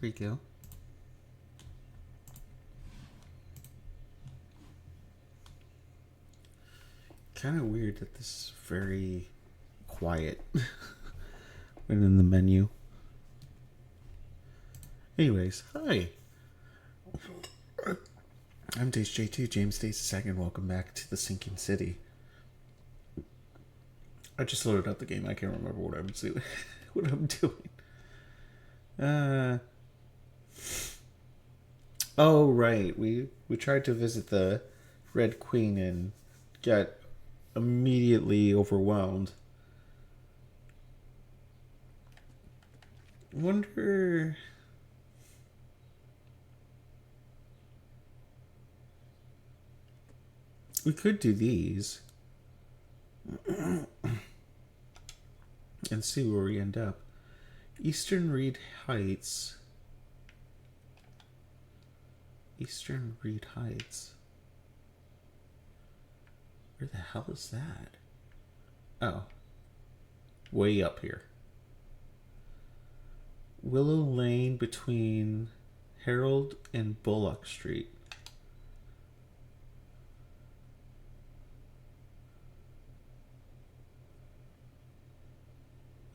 we go. Kind of weird that this is very quiet when in the menu. Anyways, hi. I'm Days J2, James Days II. Welcome back to the Sinking City. I just loaded up the game. I can't remember what I'm doing. Oh right, we tried to visit the Red Queen and got immediately overwhelmed. Wonder. We could do these and see where we end up. Eastern Reed Heights. Eastern Reed Heights. Where the hell is that? Oh. Way up here. Willow Lane between Harold and Bullock Street.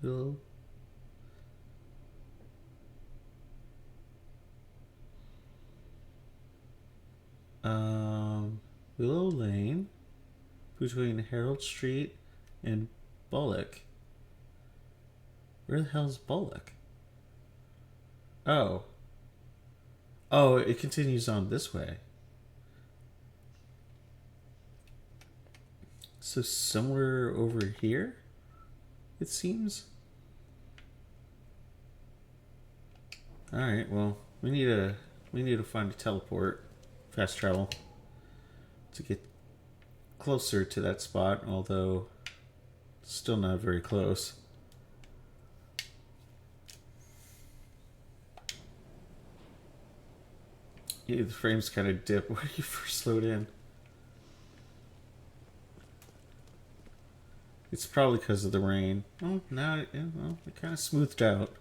Willow. Willow Lane between Harold Street and Bullock. Where the hell's Bullock? Oh. Oh, it continues on this way. So somewhere over here, it seems. Alright, well, we need to find a teleport, fast travel, to get closer to that spot, although still not very close. Yeah, the frames kind of dip when you first load in. It's probably because of the rain. Oh, now it kind of smoothed out.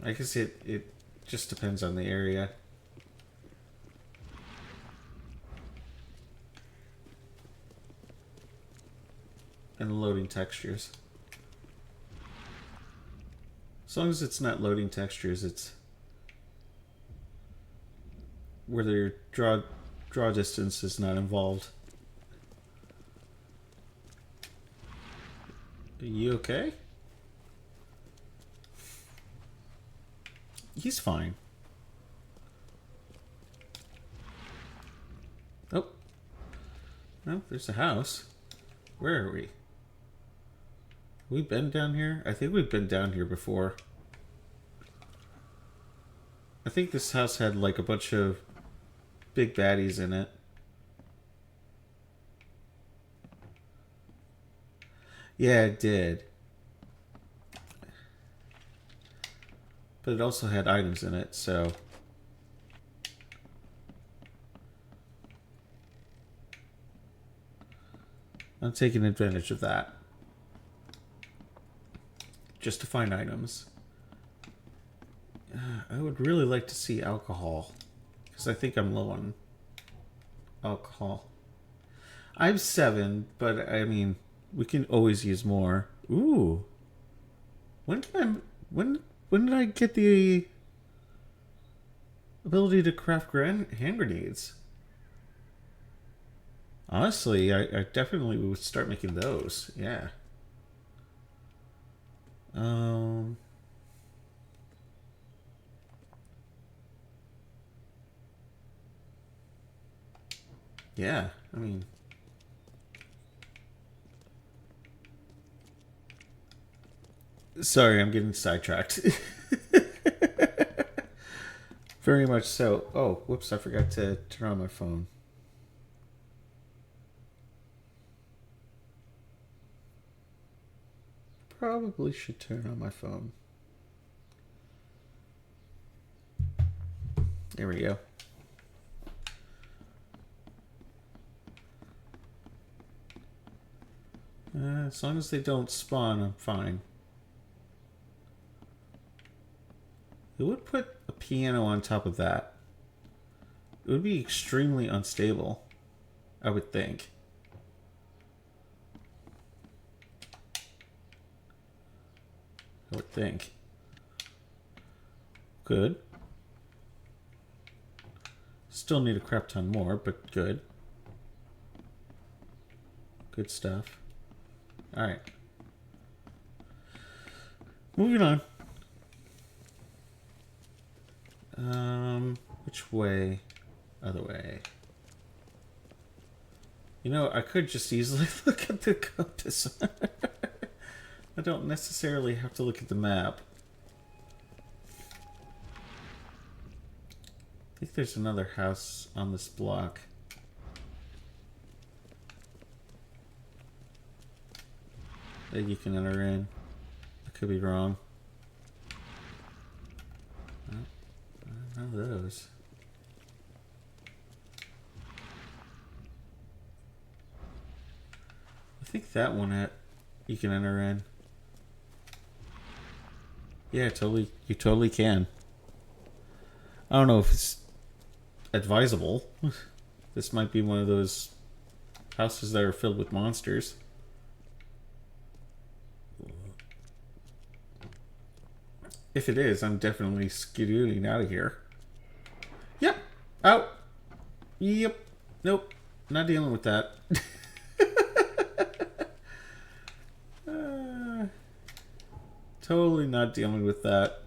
I guess it just depends on the area. And loading textures. As long as it's not loading textures, it's where their draw distance is not involved. Are you okay? He's fine. Oh. No, there's a house. Where are we? We've been down here? I think we've been down here before. I think this house had like a bunch of big baddies in it. Yeah, it did. But it also had items in it, so... I'm taking advantage of that. Just to find items. I would really like to see alcohol. Because I think I'm low on alcohol. I'm 7, but I mean, we can always use more. Ooh. When did I get the ability to craft hand grenades? Honestly, I definitely would start making those. Yeah. Yeah, I mean... Sorry, I'm getting sidetracked. Very much so. Oh, whoops, I forgot to turn on my phone. Probably should turn on my phone. There we go. As long as they don't spawn, I'm fine. It would put a piano on top of that. It would be extremely unstable, I would think. I would think. Good. Still need a crap ton more, but good. Good stuff. Alright. Moving on. Which way? Other way. You know, I could just easily look at the compass. I don't necessarily have to look at the map. I think there's another house on this block. That you can enter in. I could be wrong. None of those. I think that one you can enter in. Yeah, totally. You totally can. I don't know if it's advisable. This might be one of those houses that are filled with monsters. If it is, I'm definitely skedaddling out of here. Yep. Out. Yep. Nope. Not dealing with that. Totally not dealing with that.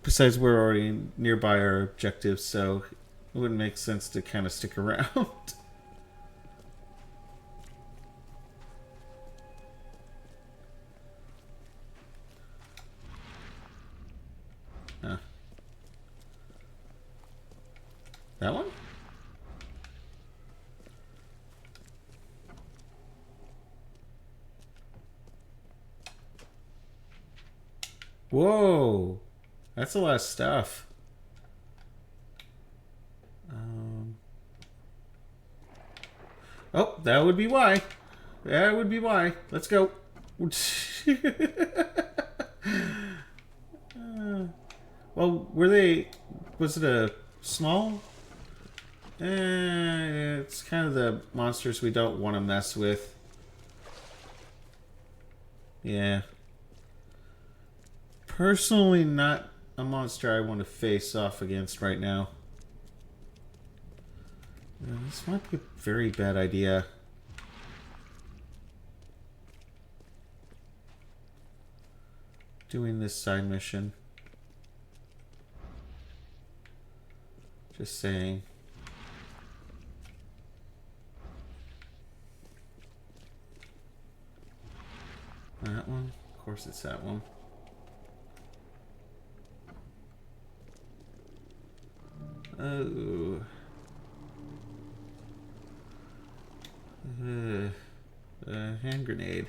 Besides, we're already nearby our objectives, so it wouldn't make sense to kind of stick around. Huh. That one? Whoa! That's a lot of stuff. Oh, that would be why. That would be why. Let's go. Well, were they... Was it a small... it's kind of the monsters we don't want to mess with. Yeah. Personally, not a monster I want to face off against right now. This might be a very bad idea. Doing this side mission. Just saying. That one? Of course it's that one. Oh. Hand grenade.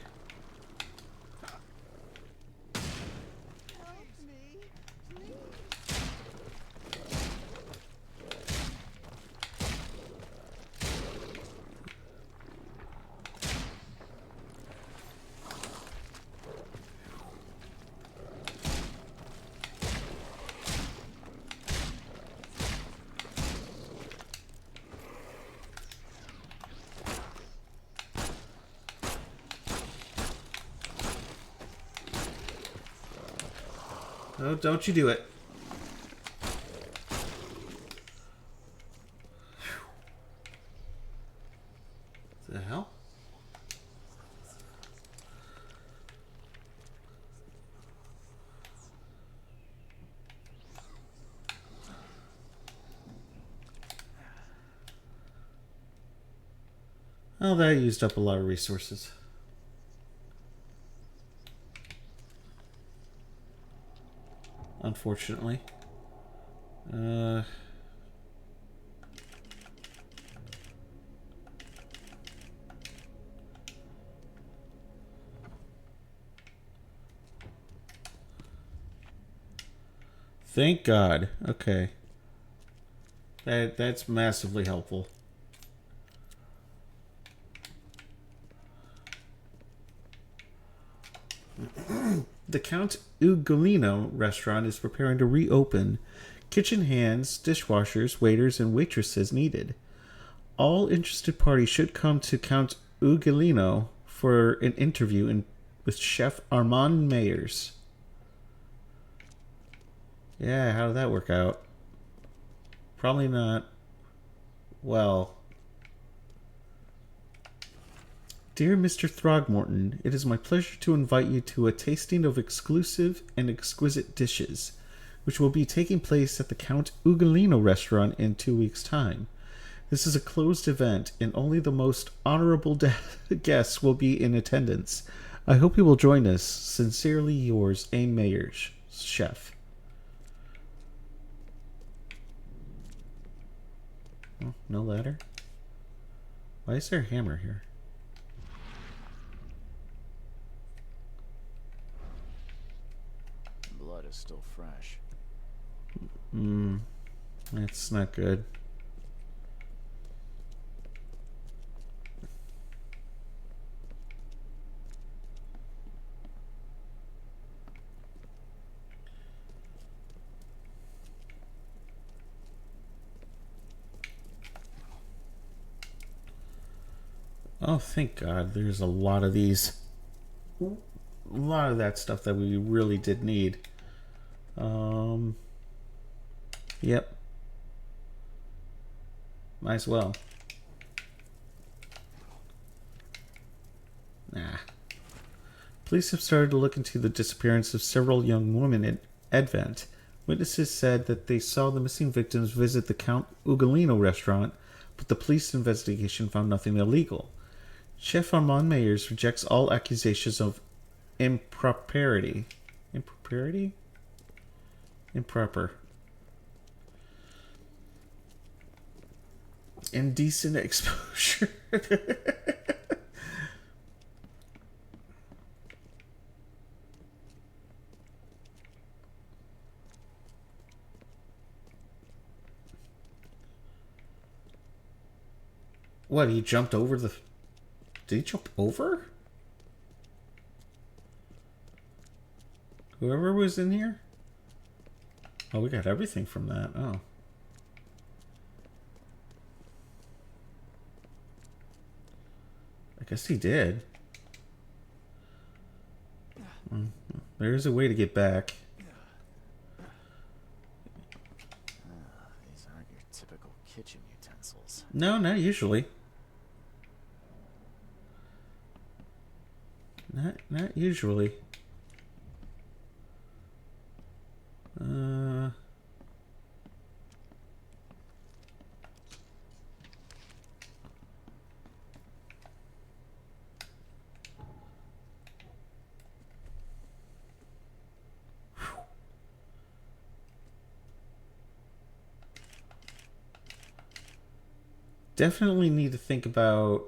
Oh, don't you do it. What the hell? Oh, that used up a lot of resources. Unfortunately. Thank God. Okay. That's massively helpful. The Count Ugolino restaurant is preparing to reopen. Kitchen hands, dishwashers, waiters, and waitresses needed. All interested parties should come to Count Ugolino for an interview with Chef Armand Meyers. Yeah, how did that work out? Probably not well. Dear Mr. Throgmorton, it is my pleasure to invite you to a tasting of exclusive and exquisite dishes, which will be taking place at the Count Ugolino restaurant in 2 weeks' time. This is a closed event, and only the most honorable guests will be in attendance. I hope you will join us. Sincerely yours, A. Mayers, Chef. Oh, no ladder? Why is there a hammer here? Blood is still fresh. That's not good. Oh, thank God. There's a lot of these. A lot of that stuff that we really did need. Yep. Might as well. Nah. Police have started to look into the disappearance of several young women at Advent. Witnesses said that they saw the missing victims visit the Count Ugolino restaurant, but the police investigation found nothing illegal. Chef Armand Meyers rejects all accusations of impropriety. Impropriety? Improper. Indecent exposure. What, he jumped over the... Did he jump over? Whoever was in here? Oh, we got everything from that. Oh. I guess he did. There is a way to get back. These aren't your typical kitchen utensils. No, not usually. Not usually. Definitely need to think about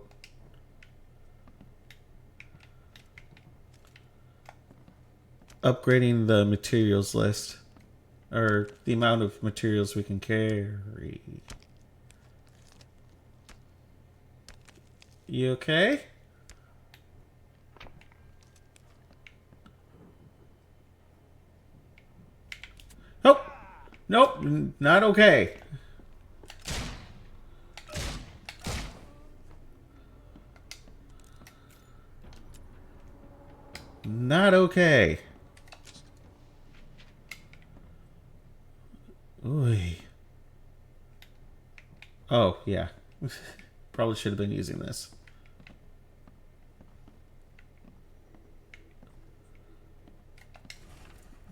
upgrading the materials list, or the amount of materials we can carry. You okay? Oh! Nope, not okay. Not okay. Ooh. Oh, yeah. Probably should have been using this.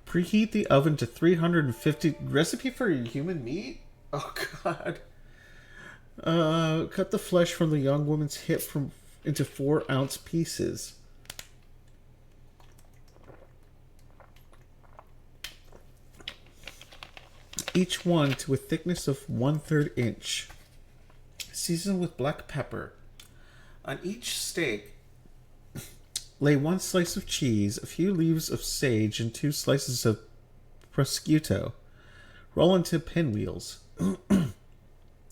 Preheat the oven to 350. Recipe for human meat? Oh, God. Cut the flesh from the young woman's hip into 4-ounce pieces. Each one to a thickness of 1/3 inch. Season with black pepper. On each steak, lay 1 slice of cheese, a few leaves of sage, and 2 slices of prosciutto. Roll into pinwheels.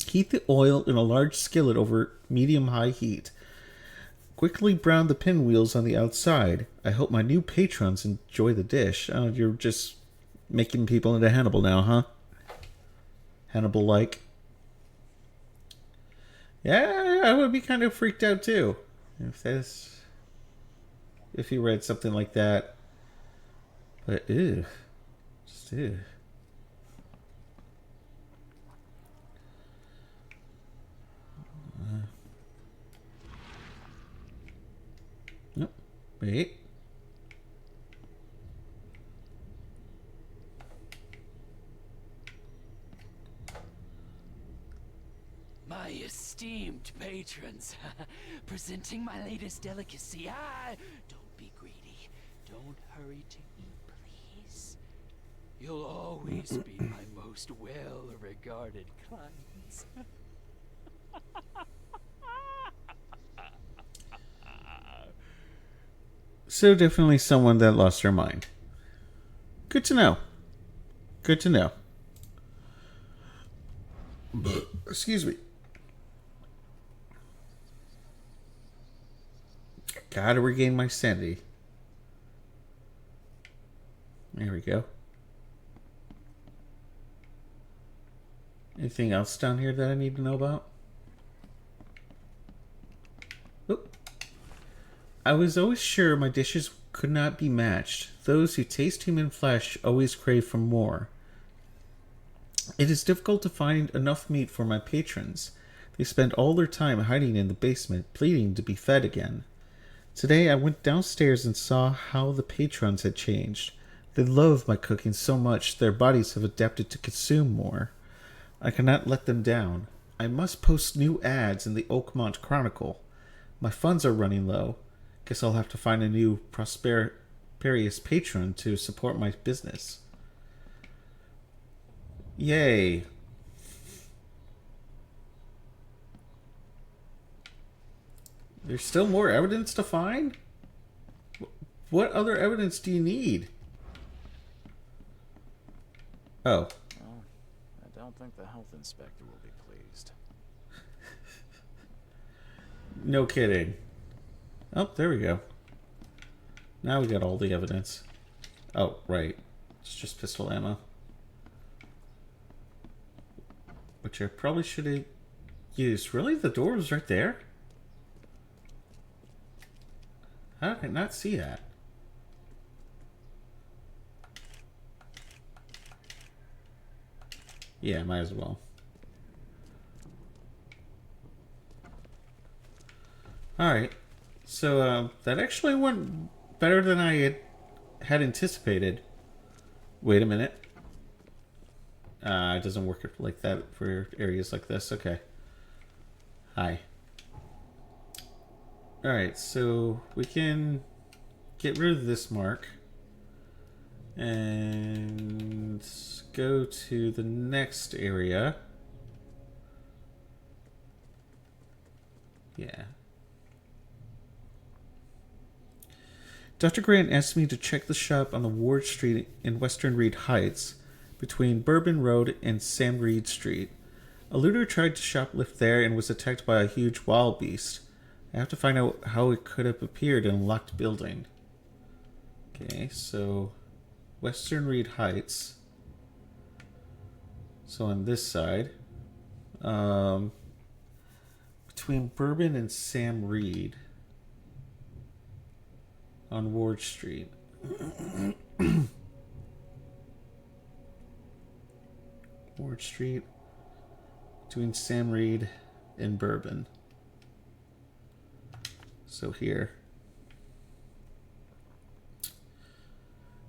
Heat the oil in a large skillet over medium-high heat. Quickly brown the pinwheels on the outside. I hope my new patrons enjoy the dish. Oh, you're just making people into Hannibal now, huh? Hannibal-like. Yeah, I would be kind of freaked out too. If you read something like that. But, ew. Just, ew. Nope. Wait. My esteemed patrons, presenting my latest delicacy. Don't be greedy. Don't hurry to eat, please. You'll always be my most well-regarded clients. So definitely someone that lost their mind. Good to know. Good to know. Excuse me. Gotta regain my sanity. There we go. Anything else down here that I need to know about? Oop. I was always sure my dishes could not be matched. Those who taste human flesh always crave for more. It is difficult to find enough meat for my patrons. They spend all their time hiding in the basement, pleading to be fed again. Today I went downstairs and saw how the patrons had changed. They love my cooking so much their bodies have adapted to consume more. I cannot let them down. I must post new ads in the Oakmont Chronicle. My funds are running low. Guess I'll have to find a new prosperous patron to support my business. Yay. There's still more evidence to find? What other evidence do you need? Oh. Well, I don't think the health inspector will be pleased. No kidding. Oh, there we go. Now we got all the evidence. Oh, right. It's just pistol ammo. Which I probably should have used. Really? The door was right there? How did I not see that? Yeah, might as well. Alright. So, that actually went better than I had anticipated. Wait a minute. It doesn't work like that for areas like this. Okay. Hi. Alright, so we can get rid of this mark. And go to the next area. Yeah. Dr. Grant asked me to check the shop on the Ward Street in Western Reed Heights, between Bourbon Road and Sam Reed Street. A looter tried to shoplift there and was attacked by a huge wild beast. I have to find out how it could have appeared in a locked building. Okay, so Western Reed Heights. So on this side. Between Bourbon and Sam Reed. On Ward Street. Ward Street. Between Sam Reed and Bourbon. So here.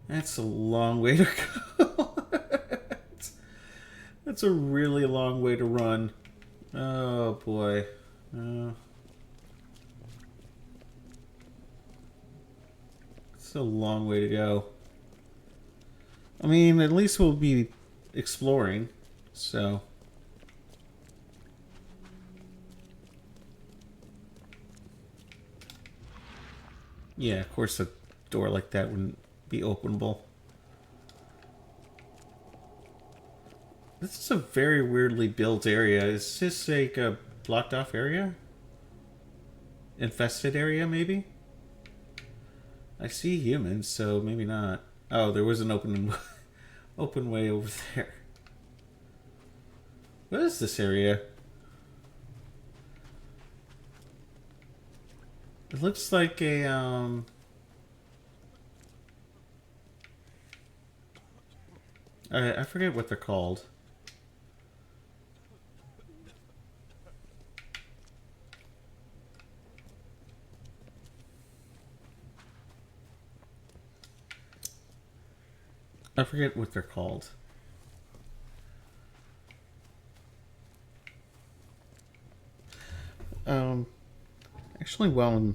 That's a long way to go. That's a really long way to run. Oh boy. It's a long way to go. I mean, at least we'll be exploring. So. Yeah, of course a door like that wouldn't be openable. This is a very weirdly built area. Is this like a blocked off area? Infested area, maybe? I see humans, so maybe not. Oh, there was an open open way over there. What is this area? It looks like a I forget what they're called. I forget what they're called. Actually, well,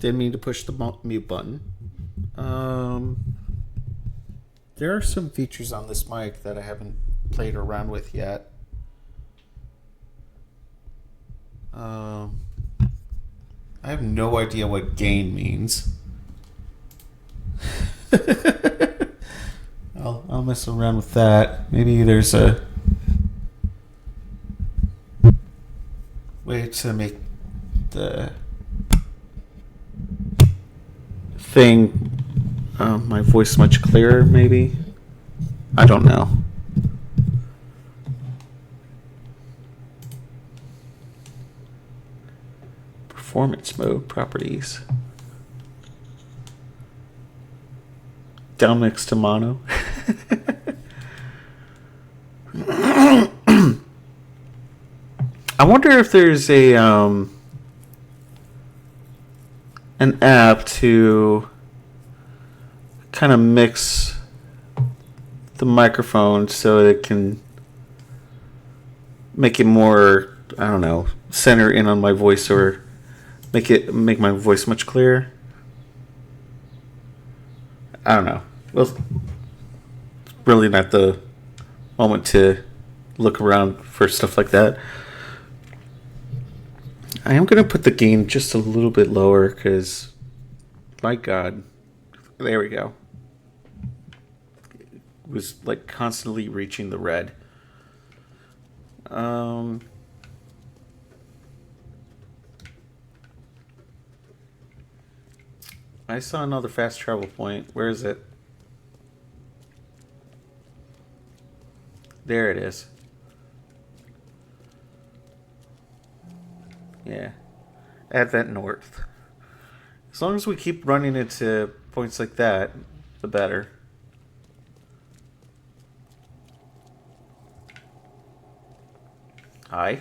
didn't mean to push the mute button. There are some features on this mic that I haven't played around with yet. I have no idea what gain means. I'll mess around with that. Maybe there's a way to make the thing my voice much clearer, maybe. I don't know. Performance mode properties. Down next to mono. I wonder if there's a an app to kind of mix the microphone so it can make it more, I don't know, center in on my voice or make my voice much clearer. I don't know. Well, it's really not the moment to look around for stuff like that. I am going to put the gain just a little bit lower because, my God, there we go. It was like constantly reaching the red. I saw another fast travel point. Where is it? There it is. Yeah. Add that north. As long as we keep running into points like that, the better. Hi.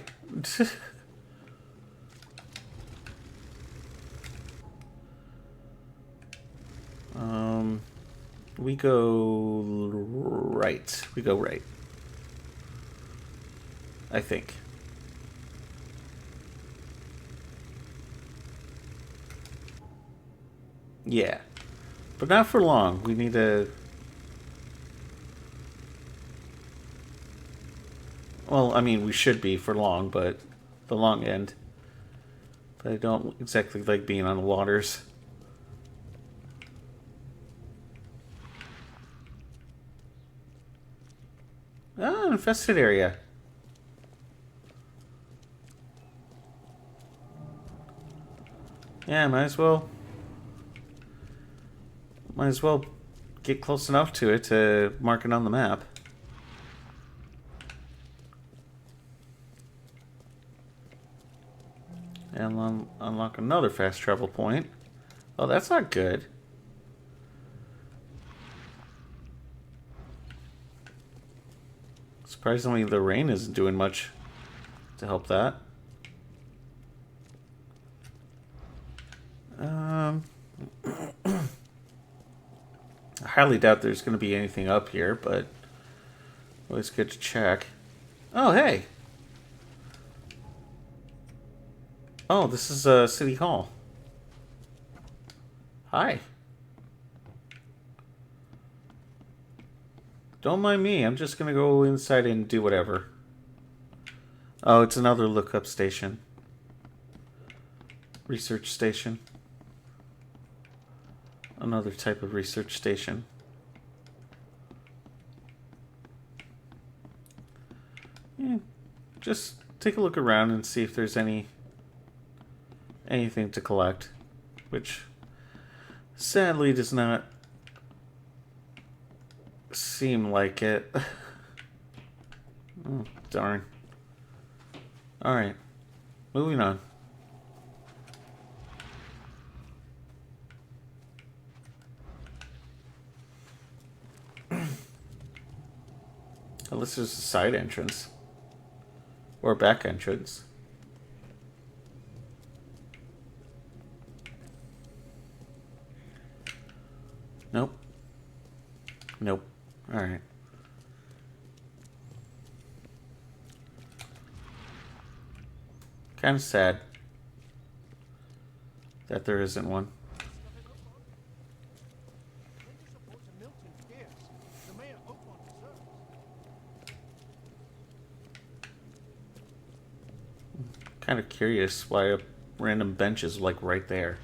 We go right. We go right. I think. Yeah. But not for long. We need to... Well, I mean, we should be for long, but the long end. But I don't exactly like being on the waters. Ah, infested area. Yeah, might as well get close enough to it to mark it on the map. And unlock another fast travel point. Oh, that's not good. Surprisingly, the rain isn't doing much to help that. I highly doubt there's going to be anything up here, but always good to check. Oh, hey! Oh, this is City Hall. Hi. Don't mind me, I'm just gonna go inside and do whatever. Oh, it's another lookup station. Research station. Another type of research station. Yeah, just take a look around and see if there's anything to collect, which sadly does not seem like it. Oh, darn. Alright, moving on. Unless there's a side entrance. Or a back entrance. Nope. Nope. Alright. Kind of sad that there isn't one. Kind of curious why a random bench is like right there.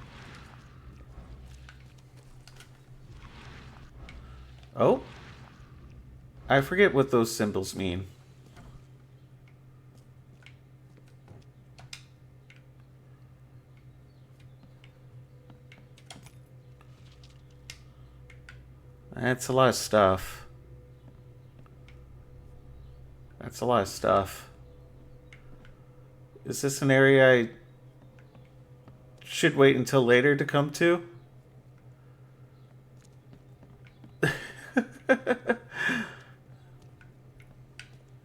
Oh, I forget what those symbols mean. That's a lot of stuff. That's a lot of stuff. Is this an area I should wait until later to come to?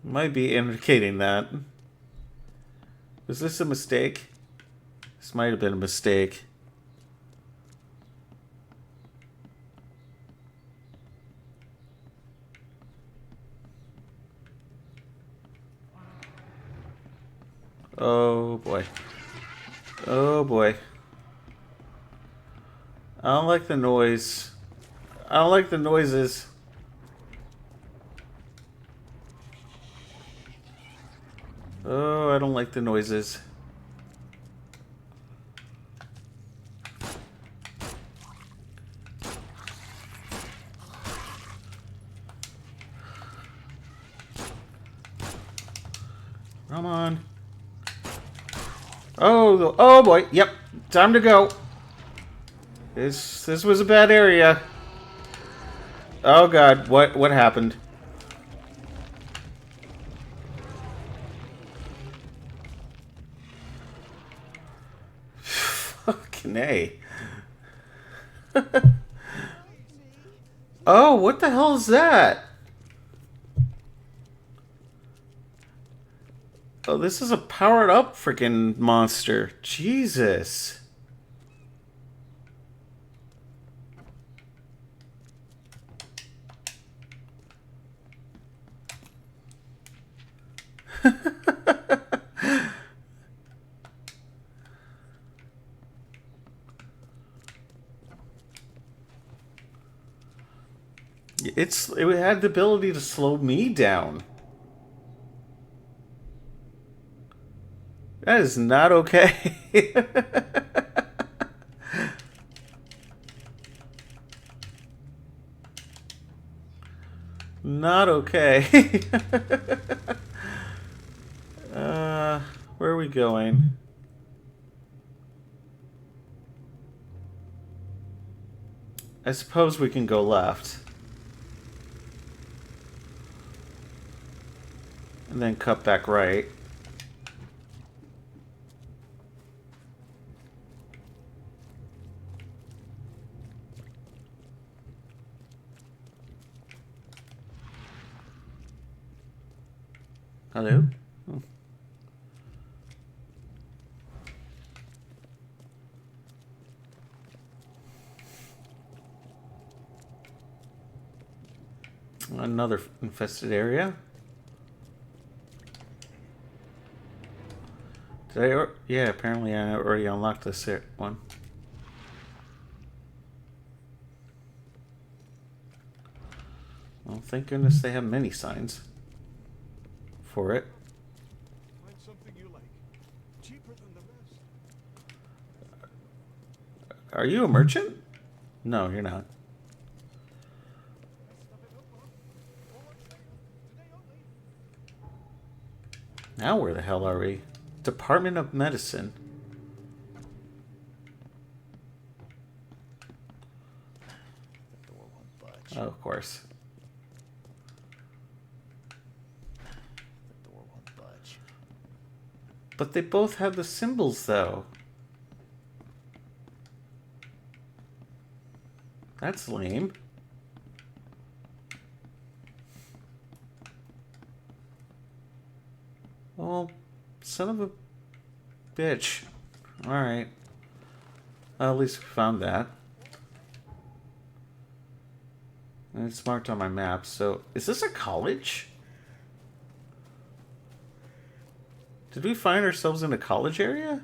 Might be indicating that. Was this a mistake? This might have been a mistake. Oh boy. Oh boy. I don't like the noise. I don't like the noises. Oh, I don't like the noises. Come on. Oh boy. Yep. Time to go. This was a bad area. Oh god, what happened? Fucking A. Oh, what the hell is that? Oh, this is a powered up freaking monster. Jesus. It had the ability to slow me down. That is not okay. Not okay. Where are we going? I suppose we can go left. And then cut back right. Hello? Oh. Another infested area. Did I? Yeah, apparently I already unlocked this one. Well, thank goodness they have many signs for it. Find something you like. Cheaper than the rest. Are you a merchant? No, you're not. Now where the hell are we? Department of Medicine. The door won't budge. Oh, of course. The door won't budge. But they both have the symbols, though. That's lame. Well, son of a bitch. Alright. Well, at least we found that. And it's marked on my map, so... Is this a college? Did we find ourselves in a college area?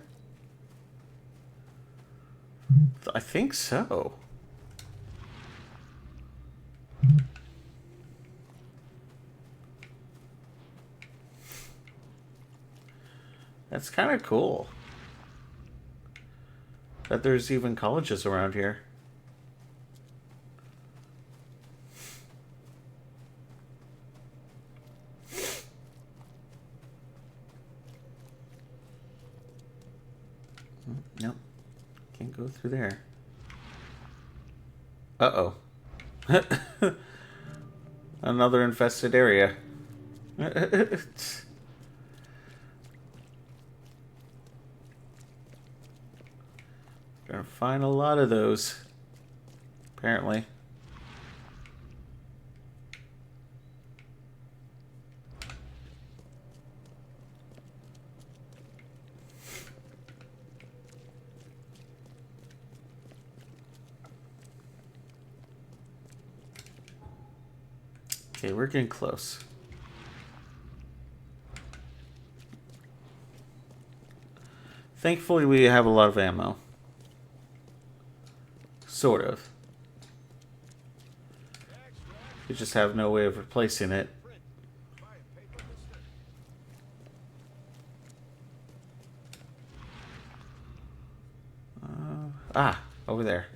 I think so. That's kind of cool. That there's even colleges around here. Nope. Can't go through there. Uh-oh. Another infested area. Gonna find a lot of those. Apparently. Okay, we're getting close. Thankfully, we have a lot of ammo. Sort of. We just have no way of replacing it. Over there.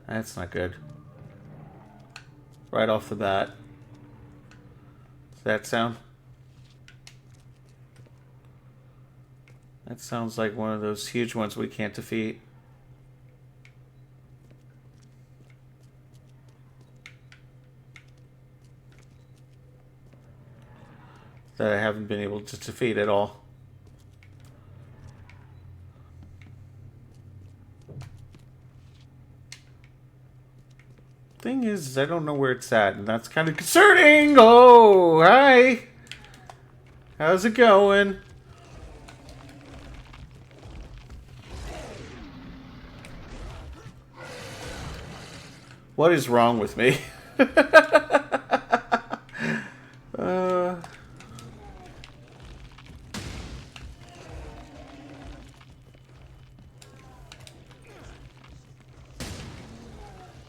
That's not good. Right off the bat. Does that sound? That sounds like one of those huge ones we can't defeat. That I haven't been able to defeat at all. Thing is, I don't know where it's at, and that's kind of concerning. Oh, hi. How's it going? What is wrong with me?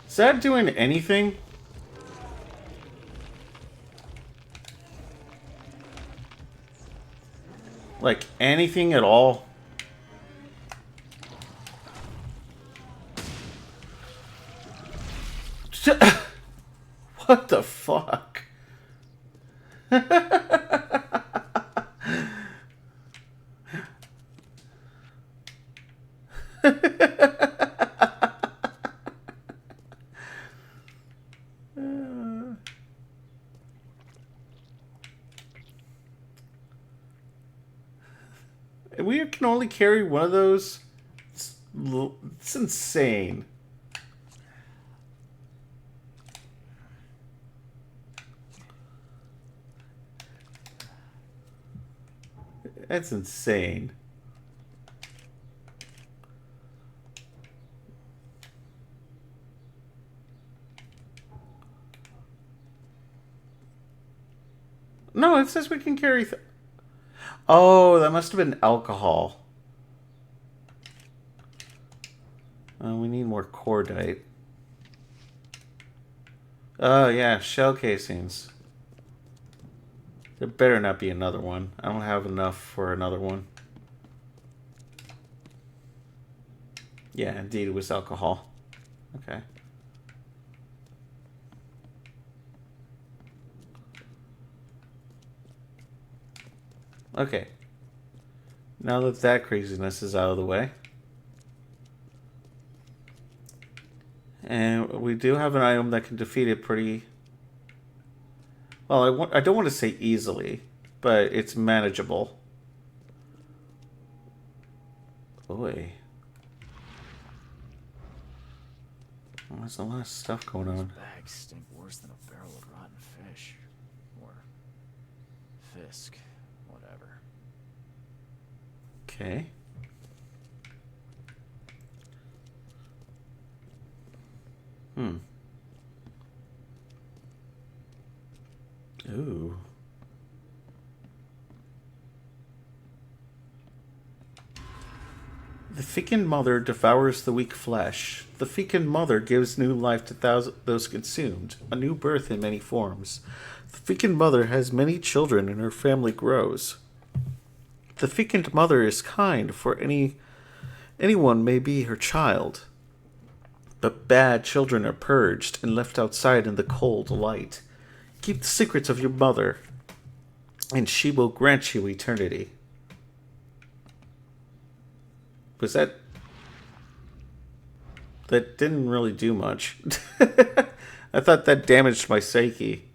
Is that doing anything? Like anything at all? What the fuck? We can only carry one of those? It's insane. That's insane. No, it says we can carry... Oh, that must have been alcohol. We need more cordite. Oh, yeah, shell casings. There better not be another one. I don't have enough for another one. Yeah, indeed, it was alcohol. Okay. Okay. Now that that craziness is out of the way. And we do have an item that can defeat it pretty... Well, I don't want to say easily, but it's manageable. Boy. Oh, there's a lot of stuff going on. Bags stink worse than a barrel of rotten fish. Or fisk. Whatever. Okay. Ooh. The fecund mother devours the weak flesh. The fecund mother gives new life to those consumed, a new birth in many forms. The fecund mother has many children and her family grows. The fecund mother is kind, for anyone may be her child. But bad children are purged and left outside in the cold light. Keep the secrets of your mother, and she will grant you eternity. Was that... That didn't really do much. I thought that damaged my psyche.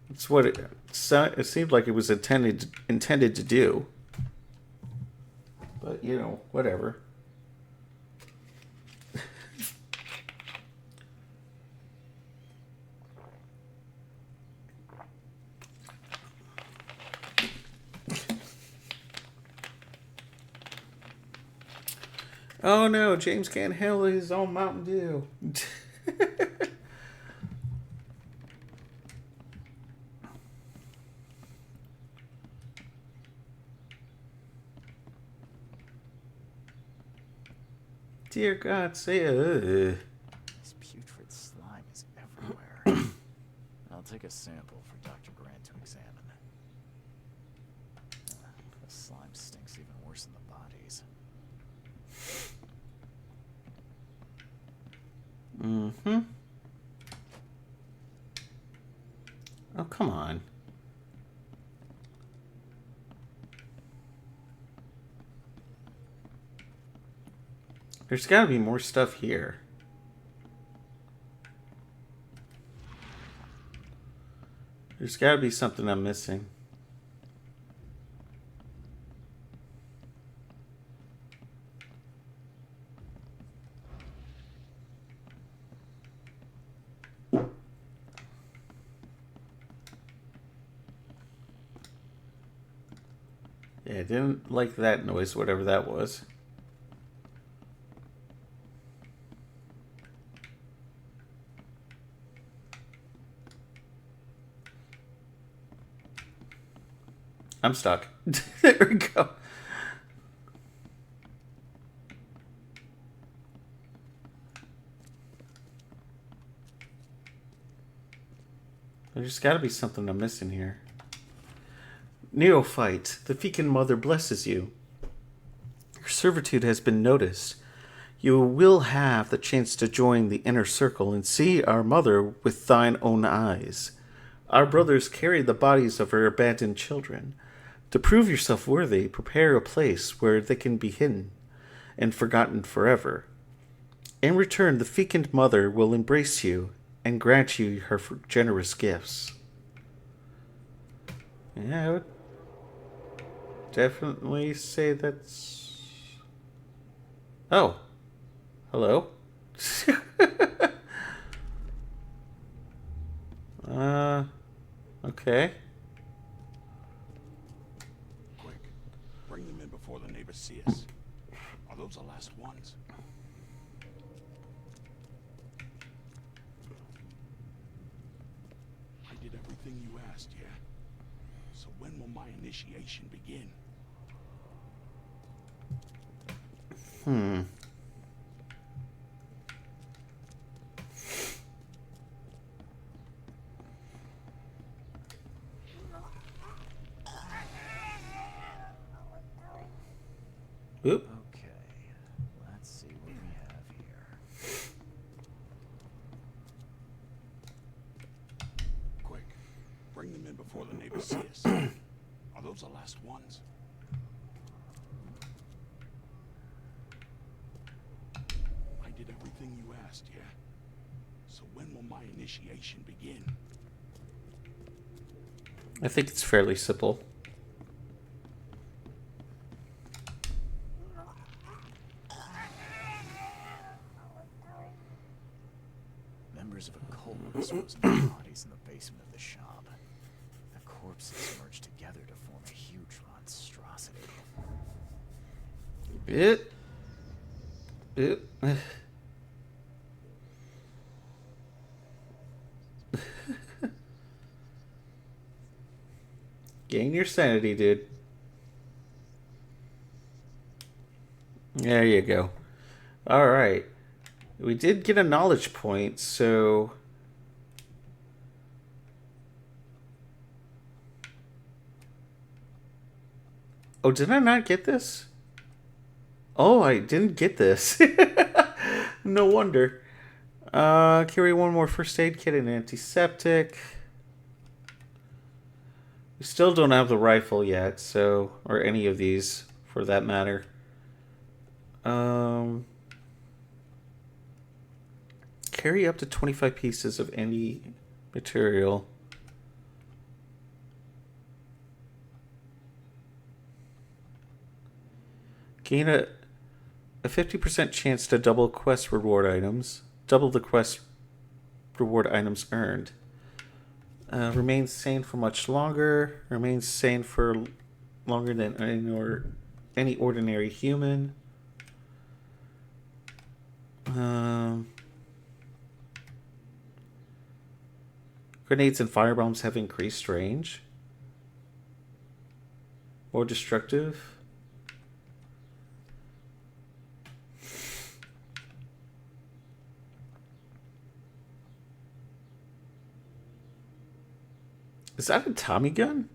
It's what it seemed like it was intended to do. But, you know, whatever. Oh no, James can't handle his own Mountain Dew. Dear God, say This putrid slime is everywhere. I'll take a sample for Dr. Grant to examine. The slime stinks even worse than the bodies. Mm-hmm. Oh, come on. There's got to be more stuff here. There's got to be something I'm missing. Yeah, I didn't like that noise, whatever that was. I'm stuck. There we go. There's got to be something I'm missing here. Neophyte, the fecund mother blesses you. Your servitude has been noticed. You will have the chance to join the inner circle and see our mother with thine own eyes. Our brothers carry the bodies of her abandoned children. To prove yourself worthy, prepare a place where they can be hidden and forgotten forever. In return, the fecund mother will embrace you and grant you her generous gifts. Yeah, I would definitely say that's... Oh. Hello? Okay. Quick, bring them in before the neighbors see us. Are those the last ones? I did everything you asked, yeah? So when will my initiation begin? Oop. Okay, let's see what we have here. Quick, bring them in before before the neighbors see us. Are those the last ones? I did everything you asked, yeah? So when will my initiation begin? I think it's fairly simple. Members of a cult were disposing of bodies in the basement of the shop. The corpses merged together to form a huge monstrosity. It. Gain your sanity, dude. There you go. All right. We did get a knowledge point, so... Oh, did I not get this? Oh, I didn't get this. No wonder. Carry one more first aid kit and antiseptic. We still don't have the rifle yet, so... Or any of these, for that matter. Carry up to 25 pieces of any material. Gain a 50% chance to double quest reward items. Double the quest reward items earned. Remain sane for much longer. Remain sane for longer than any ordinary human. Grenades and firebombs have increased range. More destructive. Is that a Tommy gun?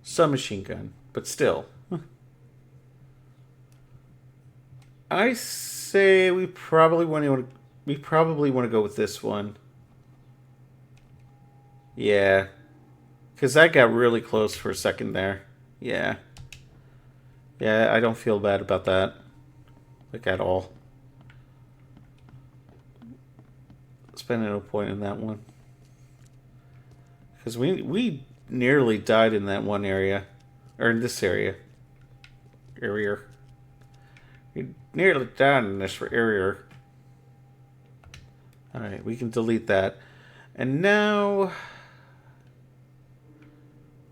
Submachine gun, but still. I say we probably want to go with this one. Yeah. Because that got really close for a second there. Yeah. Yeah, I don't feel bad about that. Like, at all. Spending no point in that one. Because we nearly died in that one area. Or in this area. Area. We nearly died in this area. Alright, we can delete that. And now...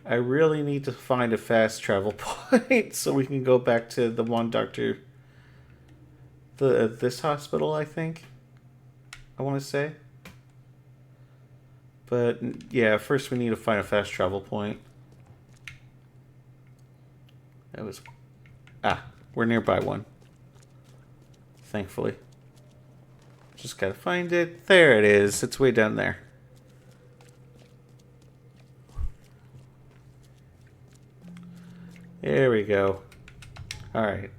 I really need to find a fast travel point so we can go back to the one doctor... This hospital, I think. I want to say. But, yeah, first we need to find a fast travel point. That was... Ah, we're nearby one. Thankfully. Just gotta find it. There it is. It's way down there. There we go. Alright.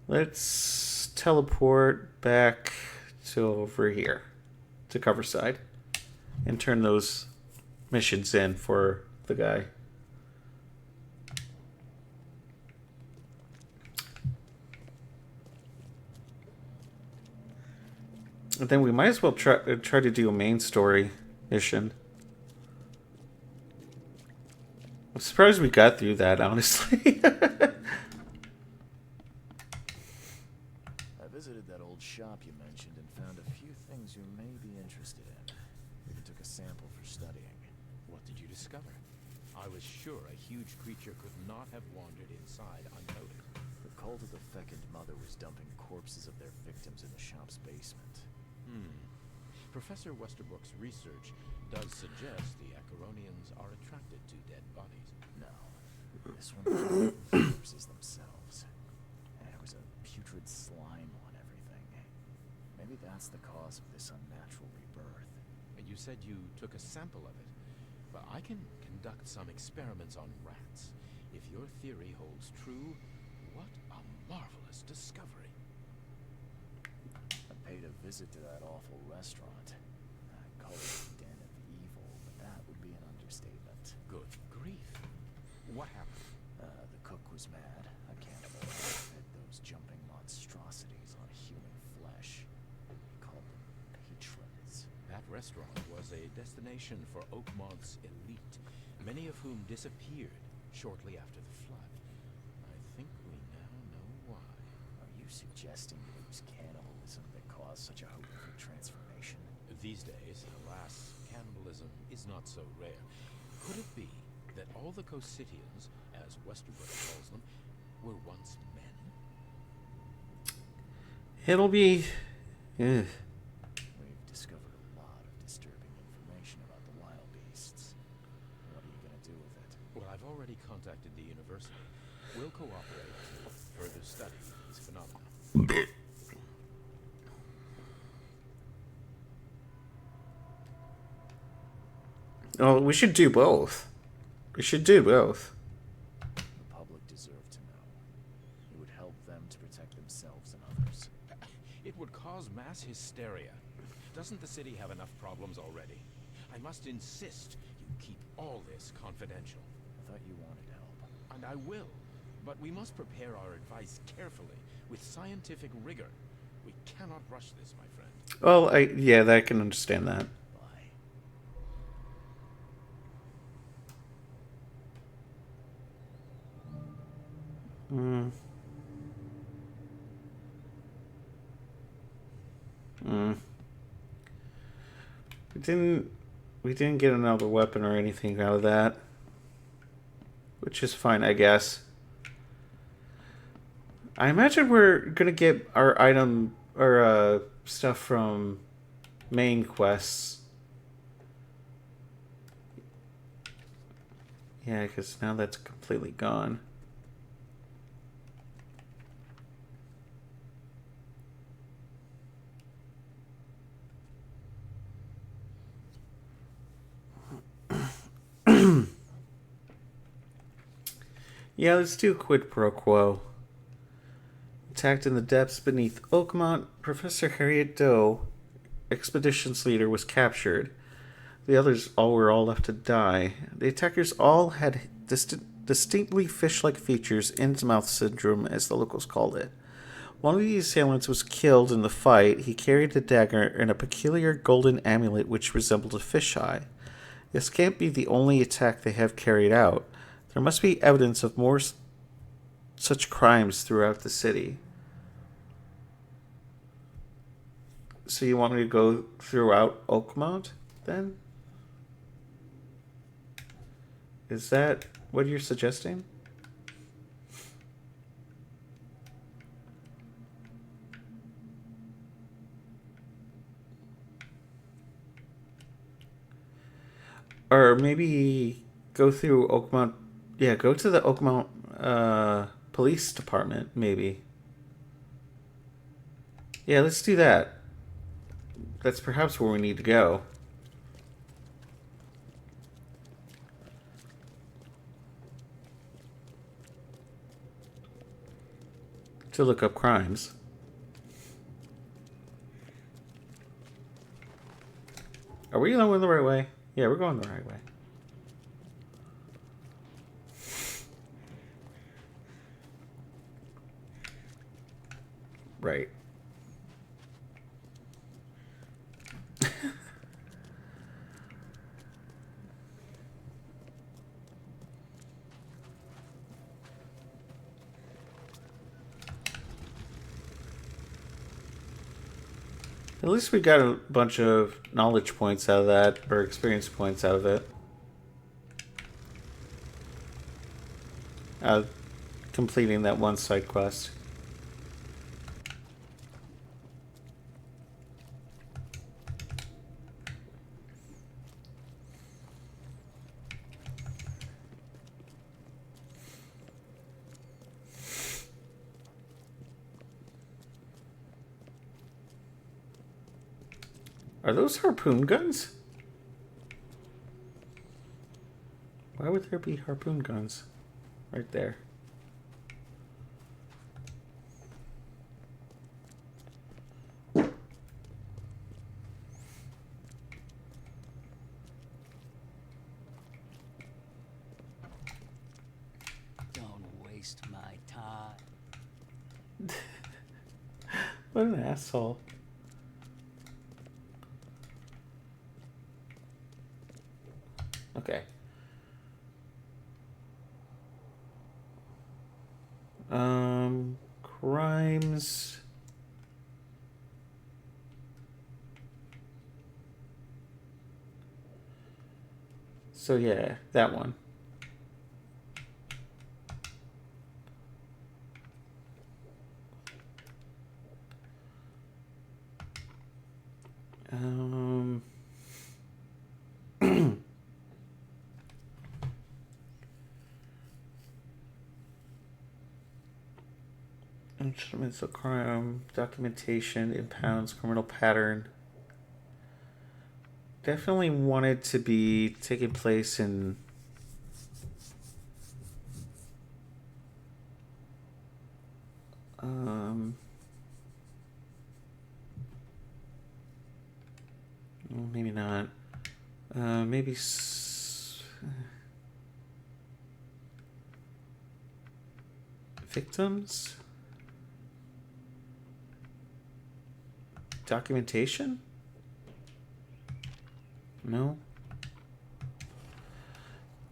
Let's teleport back to over here. To Coverside. And turn those missions in for the guy. And then we might as well try to do a main story mission. I'm surprised we got through that, honestly. I visited that old shop you mentioned and found a few things you may be interested in. Even took a sample for studying. What did you discover? I was sure a huge creature could not have wandered inside unnoticed. The cult of the Fecund Mother was dumping corpses of their victims in the shop's basement. Professor Westerbrook's research does suggest the Acheronians are attracted to dead bodies. No. This one was the corpses themselves. And there was a putrid slime on everything. Maybe that's the cause of this unnatural rebirth. You said you took a sample of it. Well, I can conduct some experiments on rats. If your theory holds true, what a marvelous discovery. I paid a visit to that awful restaurant. I call it the Den of Evil, but that would be an understatement. Good grief. What happened? The cook was mad. A cannibal fed those jumping monstrosities on human flesh. He called them patrons. That restaurant was a destination for Oakmont's elite, many of whom disappeared shortly after the flood. I think we now know why. Are you suggesting that it was cannibalism that caused such a horrific transformation? These days, alas, cannibalism is not so rare. Could it be that all the Cositians, as Westerbrook calls them, were once men? It'll be... Ugh. We've discovered a lot of disturbing information about the wild beasts. What are you going to do with it? Well, I've already contacted the university. We'll cooperate to further study these phenomena. Oh, we should do both. We should do both. The public deserve to know. It would help them to protect themselves and others. It would cause mass hysteria. Doesn't the city have enough problems already? I must insist you keep all this confidential. I thought you wanted help. And I will. But we must prepare our advice carefully, with scientific rigor. We cannot rush this, my friend. Well, I can understand that. Bye. We didn't get another weapon or anything out of that. Which is fine, I guess. I imagine we're gonna get our item or stuff from main quests. Yeah, because now that's completely gone. Yeah, let's do a quid pro quo. Attacked in the depths beneath Oakmont, Professor Harriet Doe, expedition's leader, was captured. The others were all left to die. The attackers all had distinctly fish-like features, Innsmouth syndrome, as the locals called it. One of the assailants was killed in the fight. He carried a dagger and a peculiar golden amulet which resembled a fisheye. This can't be the only attack they have carried out. There must be evidence of more such crimes throughout the city. So you want me to go throughout Oakmont, then? Is that what you're suggesting? Or maybe go through Oakmont. Yeah, go to the Oakmont police department, maybe. Yeah, let's do that. That's perhaps where we need to go. To look up crimes. Are we going the right way? Yeah, we're going the right way. Right. At least we got a bunch of knowledge points out of that, or experience points out of it. Completing that one side quest. Are those harpoon guns? Why would there be harpoon guns? Right there. What an asshole. Okay. Crimes. So yeah, that one. Um, Instruments of crime, documentation, impounds, criminal pattern. Definitely wanted to be taking place in well, maybe not. Maybe victims? Documentation? No.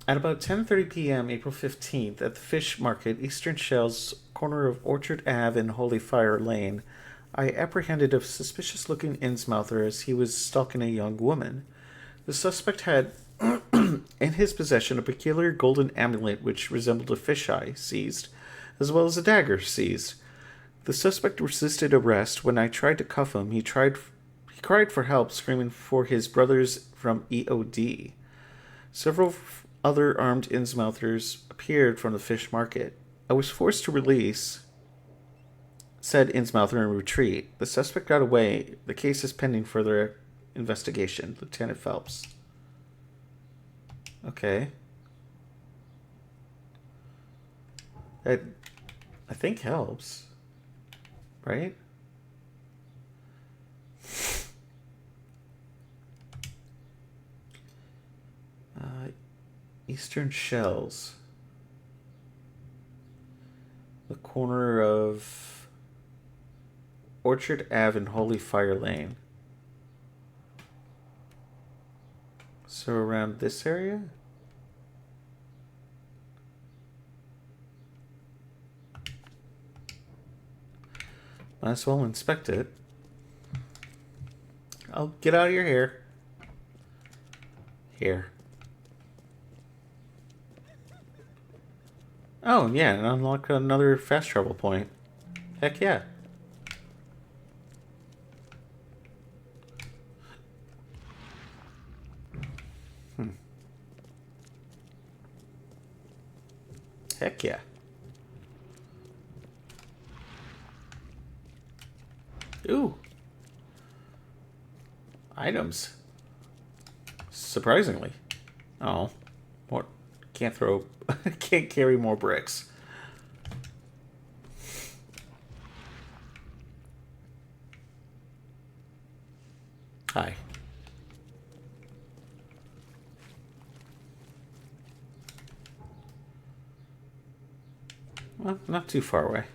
At about 10:30 p.m. April 15th at the fish market, Eastern Shell's corner of Orchard Ave and Holy Fire Lane, I apprehended a suspicious-looking Innsmouther as he was stalking a young woman. The suspect had in his possession a peculiar golden amulet which resembled a fisheye seized, as well as a dagger seized. The suspect resisted arrest. When I tried to cuff him, he cried for help, screaming for his brothers from EOD. Several other armed Innsmouthers appeared from the fish market. I was forced to release said Innsmouther in retreat. The suspect got away. The case is pending further investigation. Lieutenant Phelps. Okay. That, I think, helps. Right? Eastern Shells. The corner of Orchard Ave and Holy Fire Lane. So around this area? Might as well inspect it. I'll get out of your hair. Here. Oh, yeah, and unlock another fast travel point. Heck yeah. Heck yeah. Ooh. Items. Surprisingly. Oh. What? Can't throw... can't carry more bricks. Hi. Well, not too far away.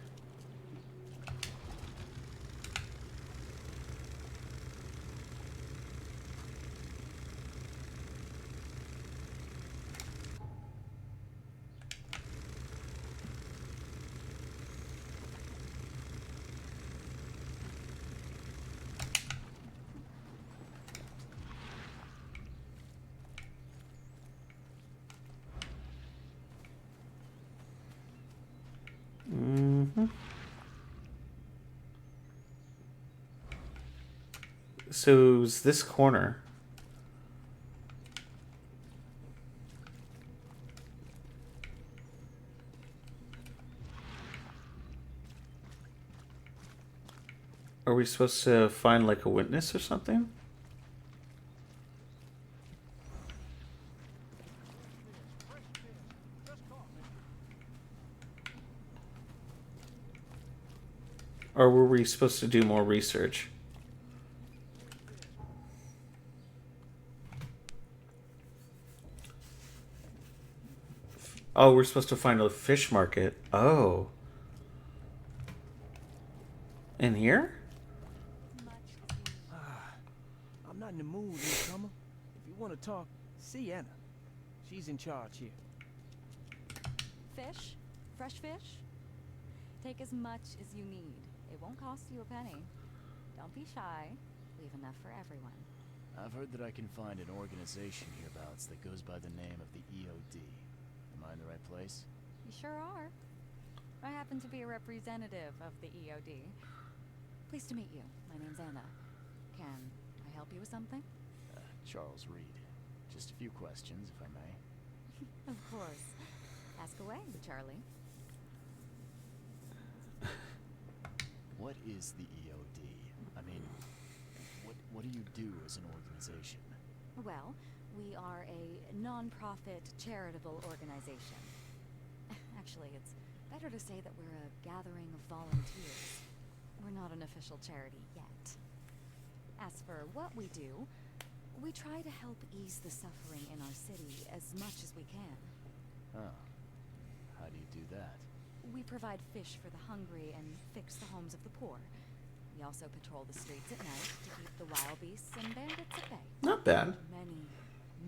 So is this corner? Are we supposed to find like a witness or something? Or were we supposed to do more research? Oh, we're supposed to find a fish market. Oh. In here? I'm not in the mood, newcomer. If you want to talk, see Anna. She's in charge here. Fish? Fresh fish? Take as much as you need. It won't cost you a penny. Don't be shy. We have enough for everyone. I've heard that I can find an organization hereabouts that goes by the name of the EOD. Am I in the right place? You sure are. I happen to be a representative of the EOD. Pleased to meet you. My name's Anna. Can I help you with something? Charles Reed. Just a few questions, if I may. Of course. Ask away, Charlie. What is the EOD? I mean, what do you do as an organization? Well, we are a non-profit charitable organization. Actually, it's better to say that we're a gathering of volunteers. We're not an official charity yet. As for what we do, we try to help ease the suffering in our city as much as we can. Huh. How do you do that? We provide fish for the hungry and fix the homes of the poor. We also patrol the streets at night to keep the wild beasts and bandits at bay. Not bad. Many,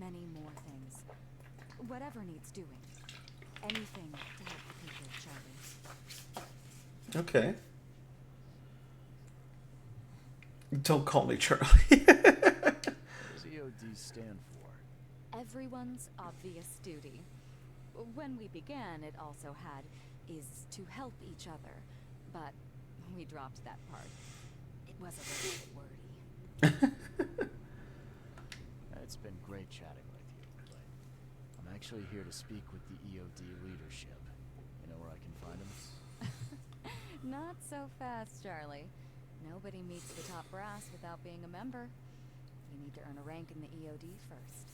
many more things. Whatever needs doing. Anything to help the people, Charlie. Okay. Don't call me Charlie. What does EOD stand for? Everyone's obvious duty. When we began, it also had is to help each other, but we dropped that part. It was a little wordy. It's been great chatting with you, but I'm actually here to speak with the EOD leadership. You know where I can find them? Not so fast, Charlie. Nobody meets the top brass without being a member. You need to earn a rank in the EOD first.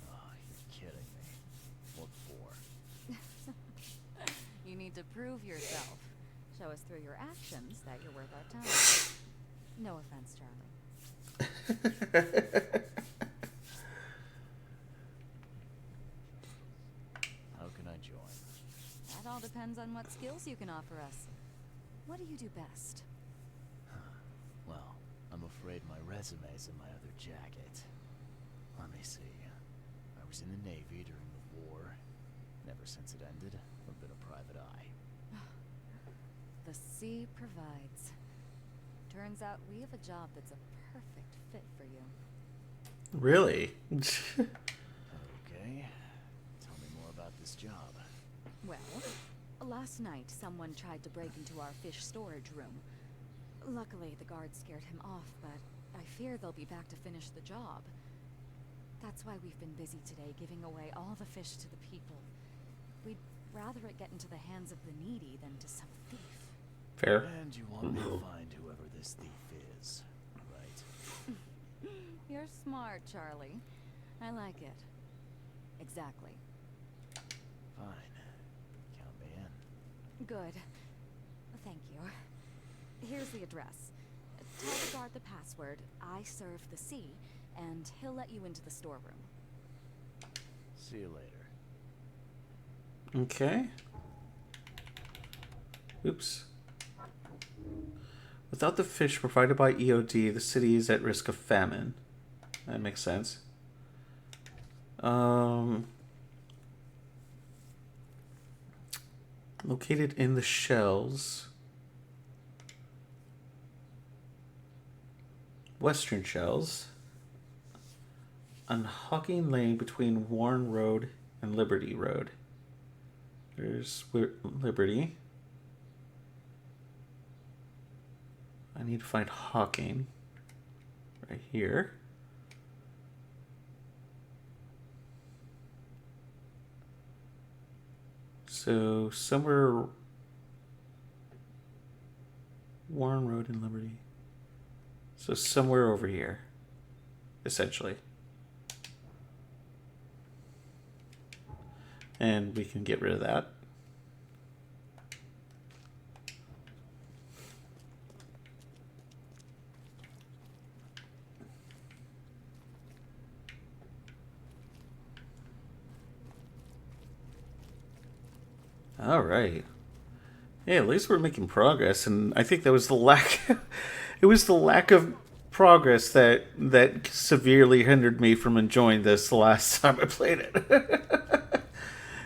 Oh, you're kidding me. What for? You need to prove yourself. Show us through your actions that you're worth our time. No offense, Charlie. How can I join? That all depends on what skills you can offer us. What do you do best? Well, I'm afraid my resume's in my other jacket. Let me see. I was in the Navy during the war. Ever since it ended, I've been a private eye. The sea provides. Turns out we have a job that's a perfect fit for you. Really? Okay. Tell me more about this job. Well, last night someone tried to break into our fish storage room. Luckily, the guards scared him off, but I fear they'll be back to finish the job. That's why we've been busy today giving away all the fish to the people. We'd rather it get into the hands of the needy than to some thief. Fair. And you want me to find whoever this thief is, right? You're smart, Charlie. I like it. Exactly. Fine. Count me in. Good. Thank you. Here's the address. Tell the guard the password, I serve the sea, and he'll let you into the storeroom. See you later. Okay. Oops. Without the fish provided by EOD, the city is at risk of famine. That makes sense. Located in the shells. Western shells. On Hawking Lane between Warren Road and Liberty Road. There's Liberty. I need to find Hawking. Right here. So somewhere Warren Road and Liberty. So somewhere over here, essentially. And we can get rid of that. All right. Yeah, at least we're making progress, and I think that was the lack. It was the lack of progress that severely hindered me from enjoying this the last time I played it.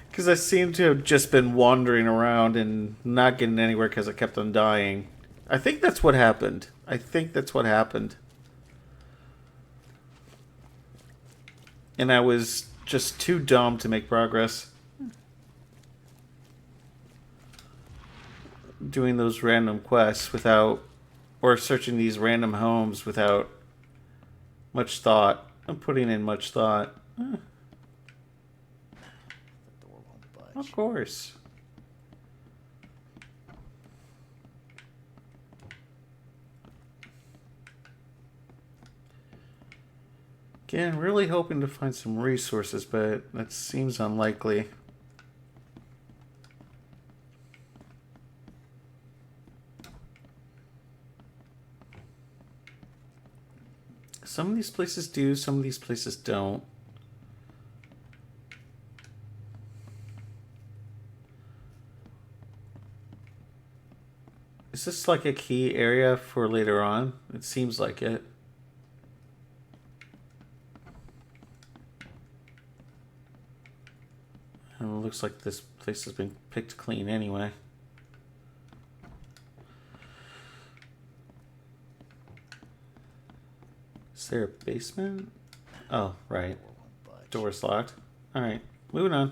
Because I seem to have just been wandering around and not getting anywhere because I kept on dying. I think that's what happened. And I was just too dumb to make progress. Doing those random quests without... or searching these random homes without much thought. I'm putting in much thought. The door won't budge. Of course. Again, really hoping to find some resources, but that seems unlikely. Some of these places do, some of these places don't. Is this like a key area for later on? It seems like it. And it looks like this place has been picked clean anyway. Is there a basement? Oh, right. Door won't budge. Door's locked. Alright, moving on.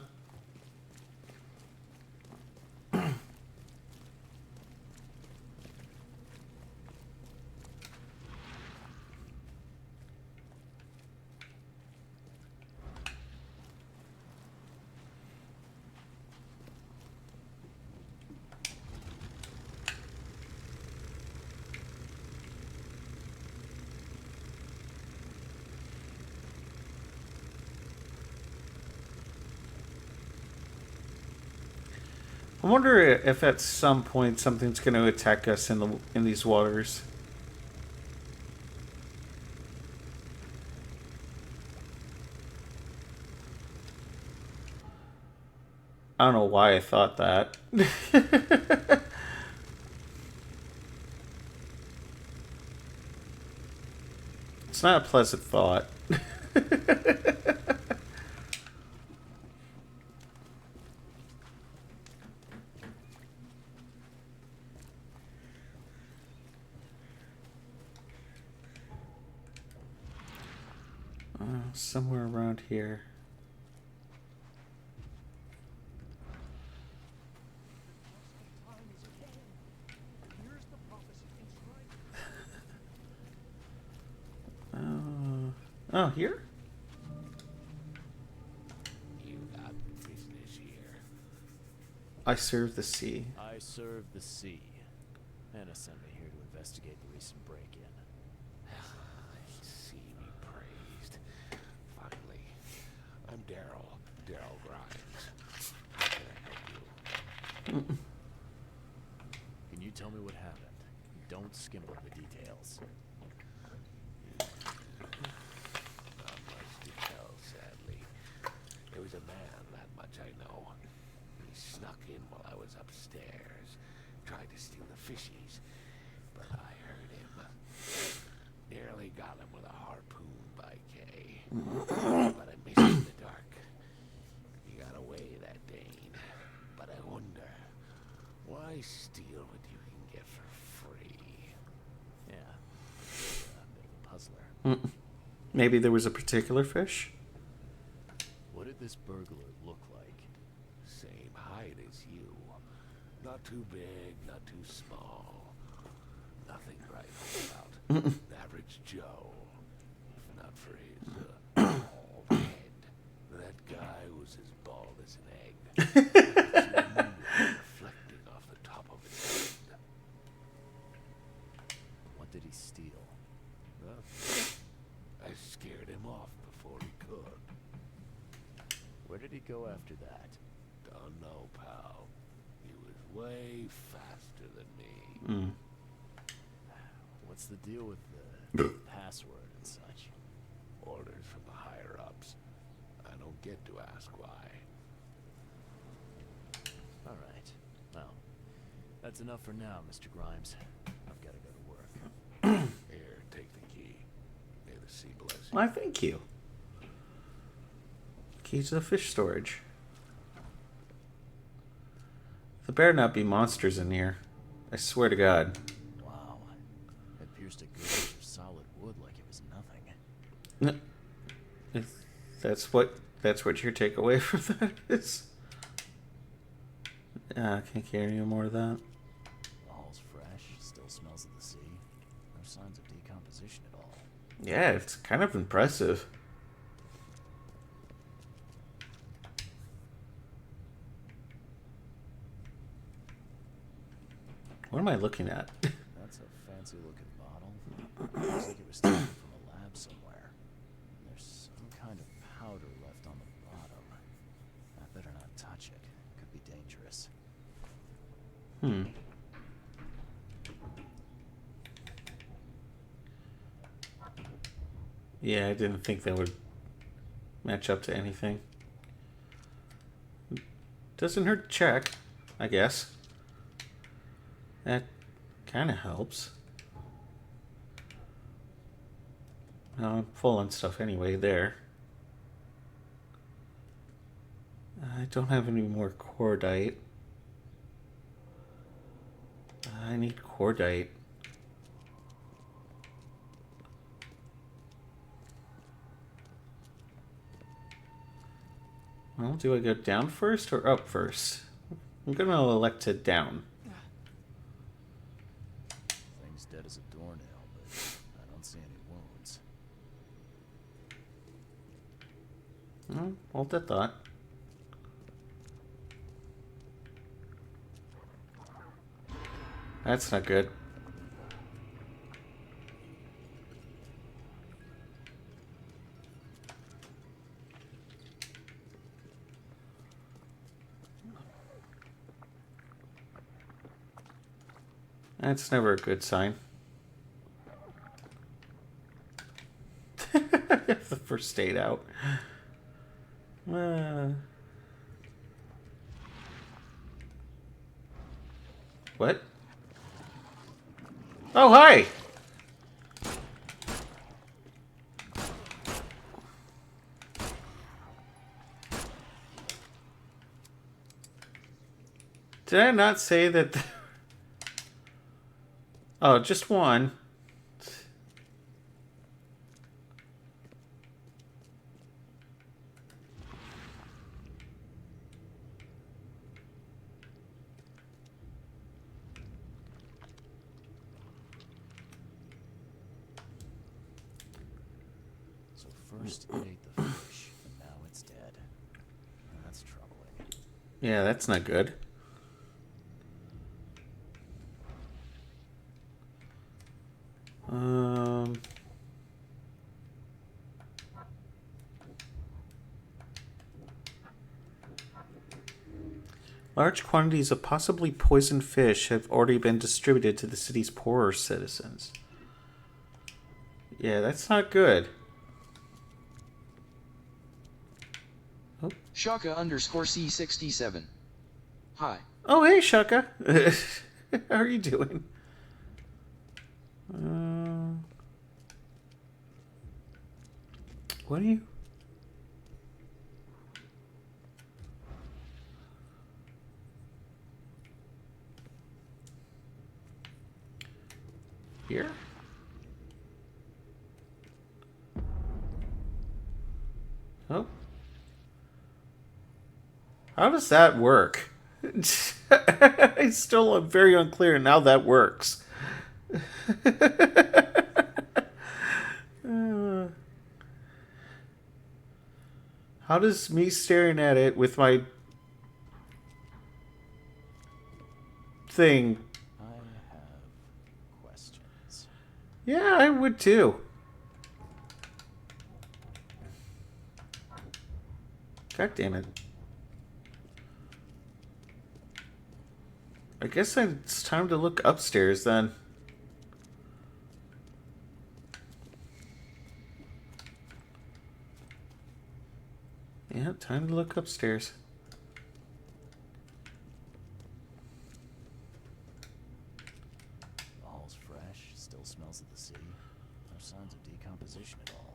I wonder if at some point something's going to attack us in these waters. I don't know why I thought that. It's not a pleasant thought. Somewhere around here. Oh, here? You got business here. I serve the sea. I serve the sea. Anna sent me here to investigate the recent break-in. See me praised. Finally. I'm Daryl Grimes. How can I help you? Can you tell me what happened? Don't skim over the details. Not much to tell, sadly. There was a man, that much I know. He snuck in while I was upstairs. Tried to steal the fishies, but I heard him. Nearly got him with a harpoon by Kay. But I missed him in the dark. He got away, that Dane. But I wonder, why steal what you can get for free? Yeah. A bit of a puzzler. Maybe there was a particular fish? What did this burglar look like? Same height as you. Not too big, not too small. Nothing frightful about. Average Joe. If not for his bald head. That guy was as bald as an egg. Reflecting off the top of his head. What did he steal? I scared him off before he could. Where did he go after that? Don't know, pal. He was way faster than me. What's the deal with the password and such? Orders from the higher-ups. I don't get to ask why. All right. Well, that's enough for now, Mr. Grimes. I've got to go to work. Here, take the key. Sea bless you. Why, thank you. Key to the fish storage. There better not be monsters in here. I swear to God. Wow. It pierced a good piece of solid wood like it was nothing. No. If that's what your takeaway from that is. I can't carry any more of that. The hull's fresh, still smells of the sea. No signs of decomposition at all. Yeah, it's kind of impressive. What am I looking at? That's a fancy looking bottle. Looks like it was taken from a lab somewhere. There's some kind of powder left on the bottom. I better not touch it. Could be dangerous. Yeah, I didn't think that would match up to anything. Doesn't hurt to check, I guess. That kind of helps. No, I'm full on stuff anyway there. I don't have any more cordite. I need cordite. Well, do I go down first or up first? I'm gonna elect to down. Thing's dead as a doornail, but I don't see any wounds. Well, hold that thought. That's not good. That's never a good sign. The first aid out. What? Oh, hi! Did I not say that... Oh, just one. So first it ate the fish, and now it's dead. That's troubling. Yeah, that's not good. Large quantities of possibly poisoned fish have already been distributed to the city's poorer citizens. Yeah, that's not good. Oh, Shaka underscore C67. Hi. oh hey, Shaka. How are you doing? What are you? Here? Oh. How does that work? I still am very unclear on how that works. How does me staring at it with my thing? I have questions. Yeah, I would too. God damn it. I guess it's time to look upstairs then. Yeah, time to look upstairs. The hull's fresh, still smells of the sea. No signs of decomposition at all.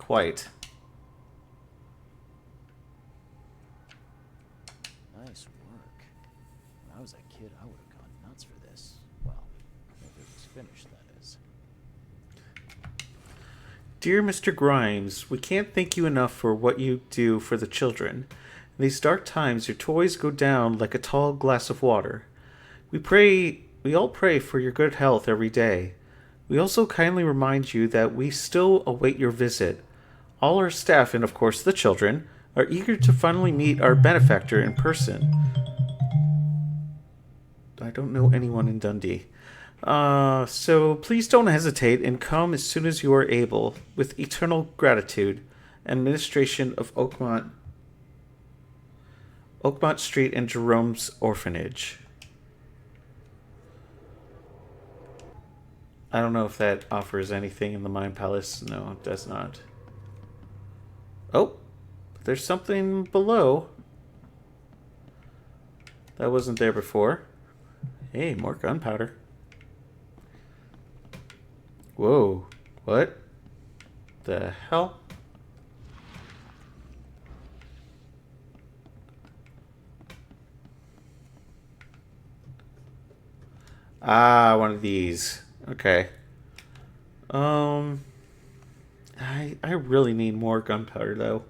quite. Nice work. When I was a kid, I would have gone nuts for this. Well, if it was finished, that is. Dear Mr. Grimes, we can't thank you enough for what you do for the children. In these dark times, your toys go down like a tall glass of water. We all pray for your good health every day. We also kindly remind you that we still await your visit. All our staff, and of course the children, are eager to finally meet our benefactor in person. I don't know anyone in Dundee. So please don't hesitate and come as soon as you are able. With eternal gratitude, Administration of Oakmont Street and Jerome's Orphanage. I don't know if that offers anything in the Mind Palace. No, it does not. Oh, there's something below. That wasn't there before. Hey, more gunpowder. Whoa, what the hell? Ah, one of these. Okay. I really need more gunpowder though.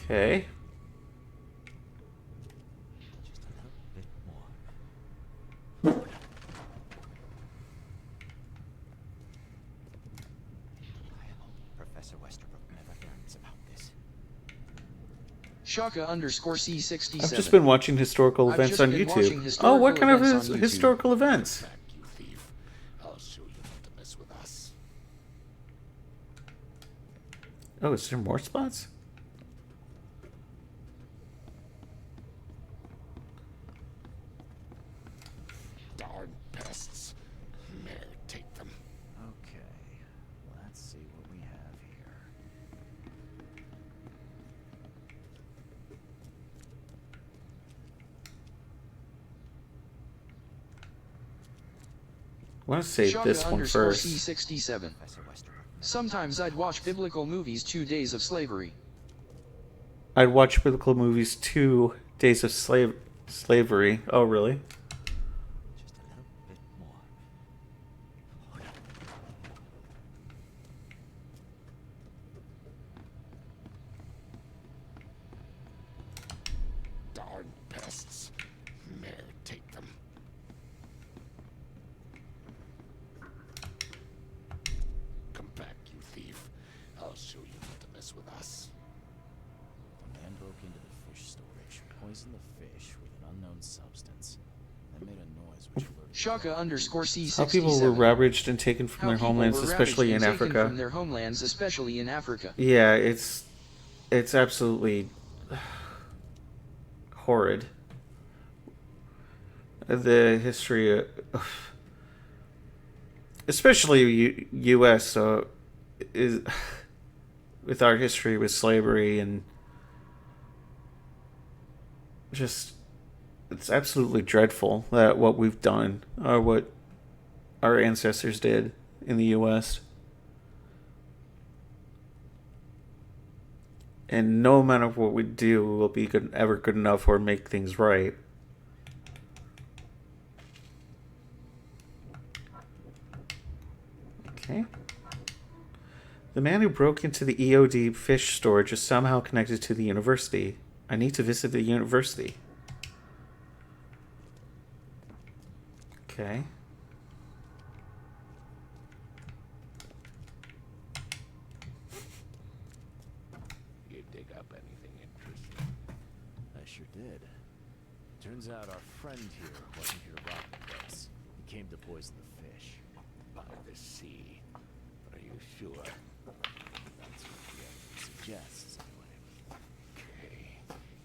Okay. Just a little bit more. I hope Professor Westerbrook never learns about this. Shaka_C67. I've just been watching historical I've events just on been YouTube. watching Oh, historical what kind of events on YouTube. historical events? Back, you thief. I'll show you not to mess with us. Oh, is there more spots? Darn pests. Mayor, take them. Okay, let's see what we have here. I want to save this one first. Shaka_C67. Professor Westerbrook. Sometimes I'd watch biblical movies 2 days of slavery. I'd watch biblical movies 2 days of slavery. Oh, really? Just a little bit more. Darn pests. Mayor, take them. Come back, you thief. I'll show you not to mess with us. A man broke into the fish storage, poisoned the fish with an unknown substance, then made a noise which alerted Shaka_C67. How people were ravaged and taken from How their people homelands, were especially in ravaged and taken Africa. From their homelands, especially in Africa. Yeah, it's absolutely horrid. The history, especially U.S. Is with our history with slavery and just it's absolutely dreadful that what we've done or what our ancestors did in the U.S. And no matter what we do will be ever good enough or make things right. Okay. The man who broke into the EOD fish storage is somehow connected to the university. I need to visit the university. Okay. You dig up anything interesting? I sure did. Turns out our friend here wasn't here to rob the place. He came to poison the fish. By the sea. Are you sure? That's what the evidence suggests, anyway. Okay.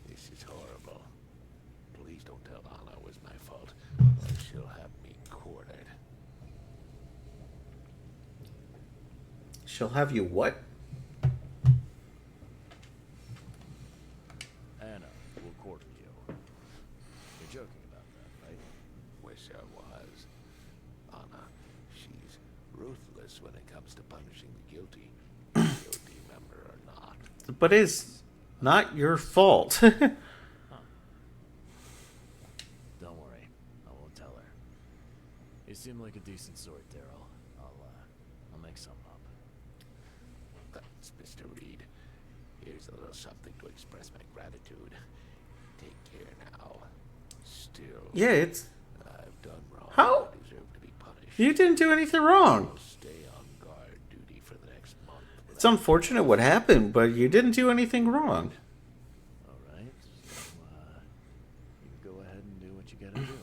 This is horrible. Please don't tell Anna it was my fault, or she'll have me quartered. She'll have you what? Anna will quarter you. You're joking about that, right? Wish I was. comes to punishing the guilty, guilty member or not. But it's not your fault. Don't worry, I won't tell her. You seem like a decent sort, Daryl. I'll make some up. Thanks, Mr. Reed. Here's a little something to express my gratitude. Take care now. Still, Yeah, it's... I've done wrong. How? I deserve to be punished. You didn't do anything wrong. I'll stay on guard duty for the next month. It's unfortunate what happened, but you didn't do anything wrong. Alright, so, you can go ahead and do what you gotta do,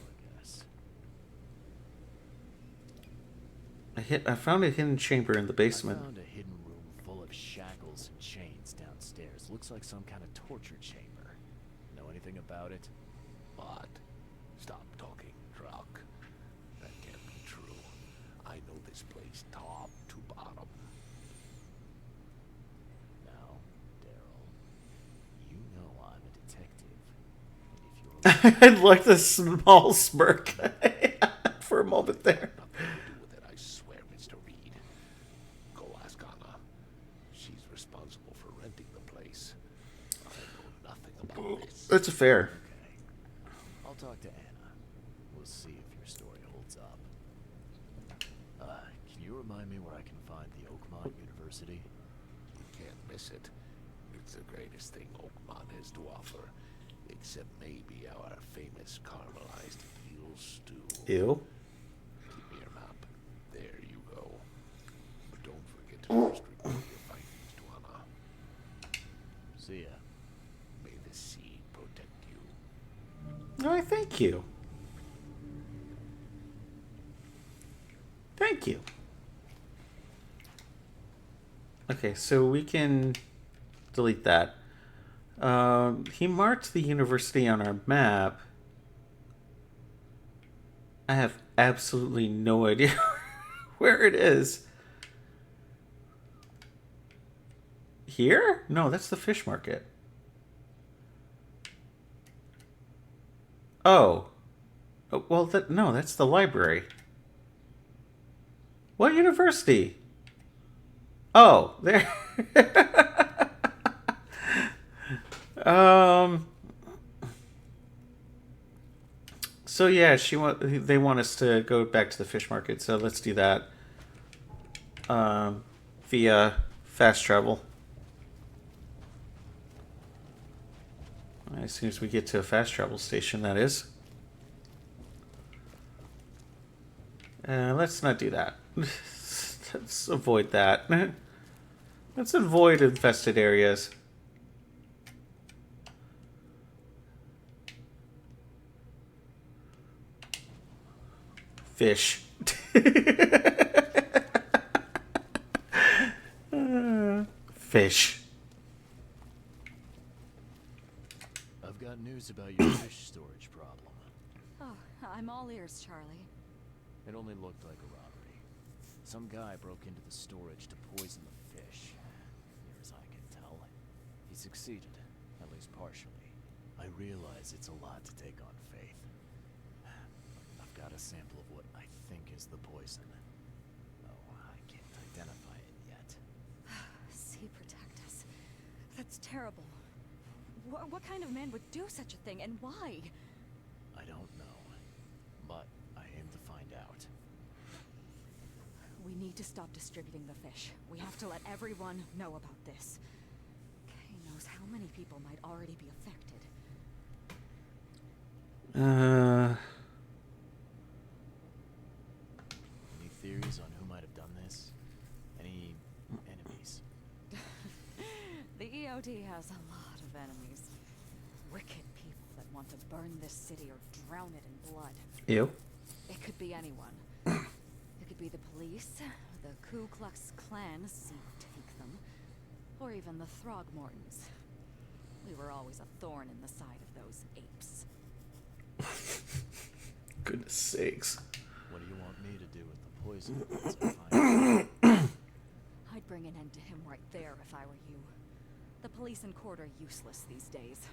I guess. I found a hidden chamber in the I basement. found a hidden room full of shackles and chains downstairs. Looks like some kind of torture chamber. Know anything about it? What? Stop talking, Truck. That can't be true. I know this place top to bottom. Now, Daryl, you know I'm a detective. And if you're I like the small smirk for a moment there. Nothing to do with it, I swear, Mr. Reed. Go ask Anna. She's responsible for renting the place. I know nothing about this. That's fair. okay, I'll talk to Anna. We'll see if your story holds up. Can you remind me where I can find the Oakmont University? You can't miss it. It's the greatest thing Oakmont has to offer. Except maybe our famous caramelized eel stew. Ew. Keep me your map. There you go. But don't forget to first report your findings to Anna. See ya. May the seed protect you. Oh, thank you. Thank you. Okay, so we can delete that. He marked the university on our map. I have absolutely no idea where it is. Here? No, that's the fish market. Oh. Oh, well, no, that's the library. What university? Oh, there. So yeah, they want us to go back to the fish market, so let's do that. Via fast travel. As soon as we get to a fast travel station, that is. Let's not do that. Let's avoid that. Let's avoid infested areas. Fish. Fish. I've got news about your fish storage problem. Oh, I'm all ears, Charlie. It only looked like a robbery. Some guy broke into the storage to poison the fish. Near as I can tell. He succeeded, at least partially. I realize it's a lot to take on faith. I've got a sample of what I think is the poison. Oh, I can't identify it yet. See, protect us. That's terrible. What kind of man would do such a thing, and why? I don't know, but I aim to find out. We need to stop distributing the fish. We have to let everyone know about this. Kay knows how many people might already be affected. Any theories on who might have done this? Any enemies? The EOD has a lot of enemies. Wicked people that want to burn this city or drown it in blood. Ew. It could be anyone. It could be the police, the Ku Klux Klan, see take them, or even the Throgmortons. We were always a thorn in the side of those apes. Goodness sakes. What do you want me to do with the poison once I find it? I'd bring an end to him right there if I were you. The police and court are useless these days.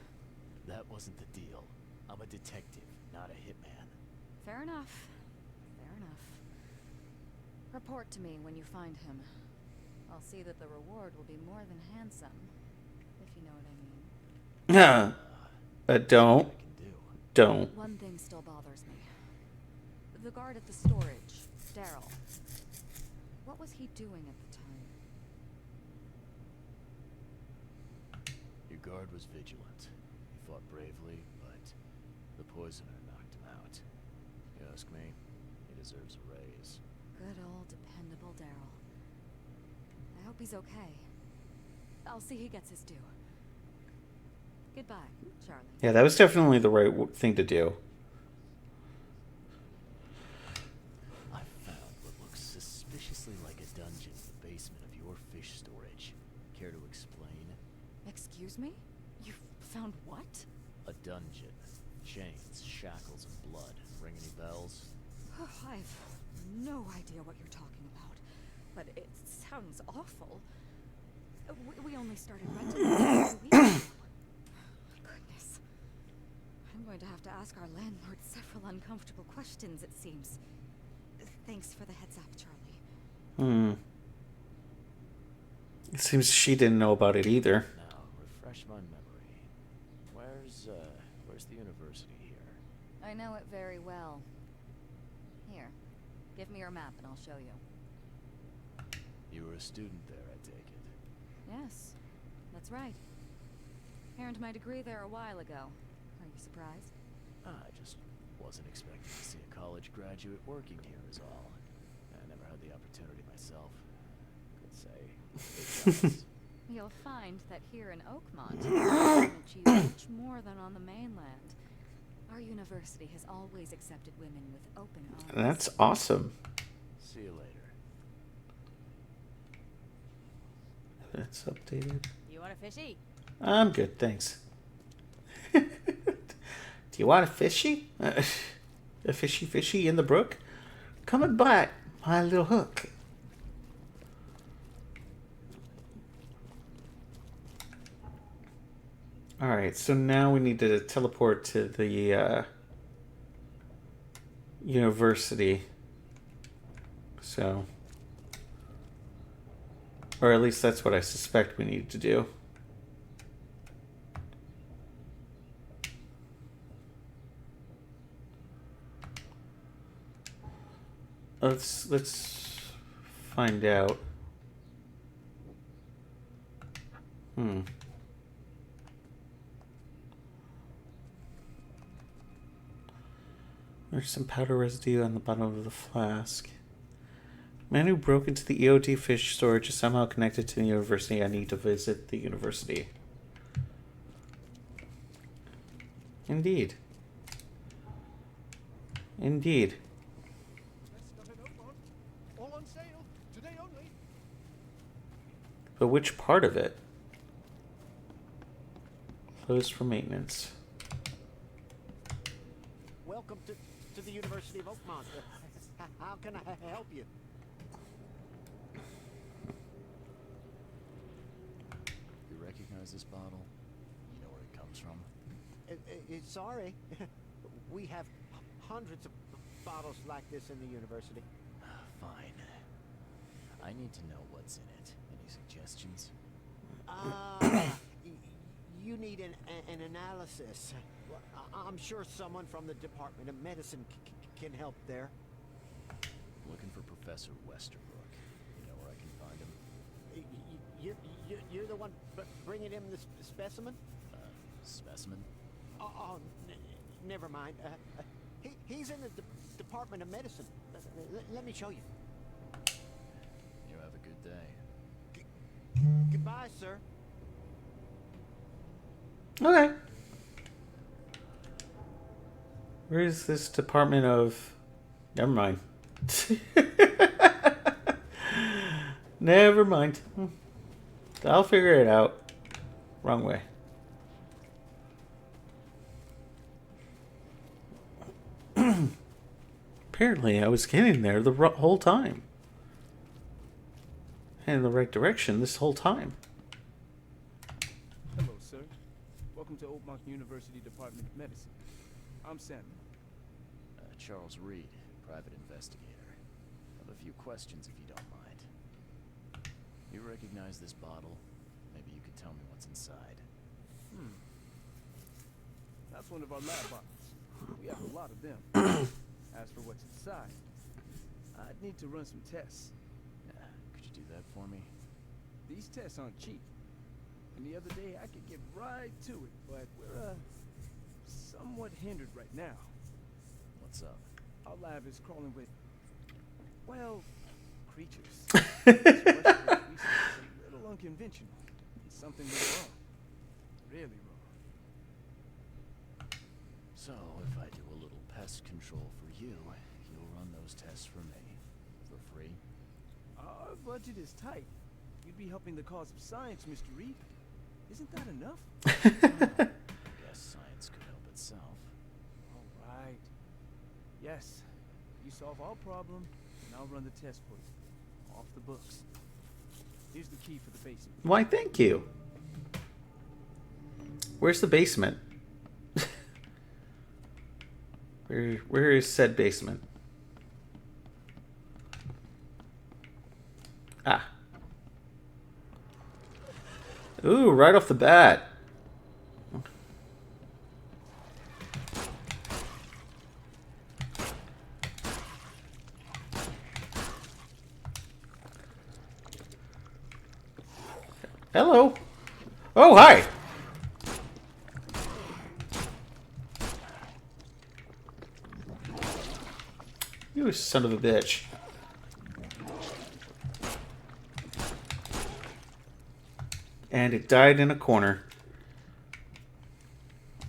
That wasn't the deal. I'm a detective, not a hitman. Fair enough. Fair enough. Report to me when you find him. I'll see that the reward will be more than handsome, if you know what I mean. Don't. I can do. Don't. One thing still bothers me. The guard at the storage, Daryl. What was he doing at the time? Your guard was vigilant. He fought bravely, but the poisoner knocked him out. You ask me, he deserves a raise. Good old dependable Daryl. I hope he's okay. I'll see he gets his due. Goodbye, Charlie. Yeah, that was definitely the right thing to do. I found what looks suspiciously like a dungeon in the basement of your fish storage. Care to explain? Excuse me? You found what? A dungeon. Chains, shackles, and blood. Ring any bells? I've no idea what you're talking about, but it sounds awful. We only started renting it a few weeks ago. Goodness. I'm going to have to ask our landlord several uncomfortable questions, it seems. Thanks for the heads up, Charlie. It seems she didn't know about it either. Now, refresh my memory. Where's the university here? I know it very well. Here, give me your map and I'll show you. You were a student there, I take it. Yes, that's right. Earned my degree there a while ago. Are you surprised? I just wasn't expecting to see a college graduate working here is all. I never had the opportunity myself. Could say. It does. You'll find that here in Oakmont, you can achieve much more than on the mainland. Our university has always accepted women with open arms. That's awesome. See you later. That's updated. You want a fishy? I'm good, thanks. Do you want a fishy? A fishy in the brook? Come and bite my little hook. Alright, so now we need to teleport to the university. So, or at least that's what I suspect we need to do. Let's find out. There's some powder residue on the bottom of the flask. Man who broke into the EOD fish storage is somehow connected to the university. I need to visit the university. Indeed. Indeed. Best stuff in Oakmont. All on sale. Today only. But which part of it? Closed for maintenance. Welcome to the University of Oakmont. How can I help you? You recognize this bottle? You know where it comes from? Sorry. We have hundreds of bottles like this in the university. Fine. I need to know what's in it. Any suggestions? You need an analysis. Well, I'm sure someone from the Department of Medicine can help there. Looking for Professor Westerbrook. You know where I can find him? You're the one bringing him the specimen? Specimen? Never mind. He's in the Department of Medicine. Let me show you. You have a good day. Goodbye, sir. Okay. Where is this Department of... Never mind. Never mind. I'll figure it out. Wrong way. Apparently, I was getting there the whole time. In the right direction this whole time. Hello, sir. Welcome to Oakmont University Department of Medicine. I'm Samuel. Charles Reed, private investigator. have a few questions if you don't mind. You recognize this bottle? Maybe you could tell me what's inside. That's one of our lab bottles. We have a lot of them. As for what's inside, I'd need to run some tests. Could you do that for me? These tests aren't cheap. And the other day I could get right to it, but we're somewhat hindered right now. What's up? Our lab is crawling with, well, creatures. This research is a little unconventional. Something went wrong. Really wrong. So, if I do a little pest control for you, you'll run those tests for me. For free? Our budget is tight. You'd be helping the cause of science, Mr. Reed. Isn't that enough? I guess science could help itself. All right. Yes. You solve our problem, and I'll run the test for you. Off the books. Here's the key for the basement. Why, thank you. Where's the basement? Where is said basement? Ah. Ooh, right off the bat. Hello. Oh, hi. You son of a bitch. And it died in a corner.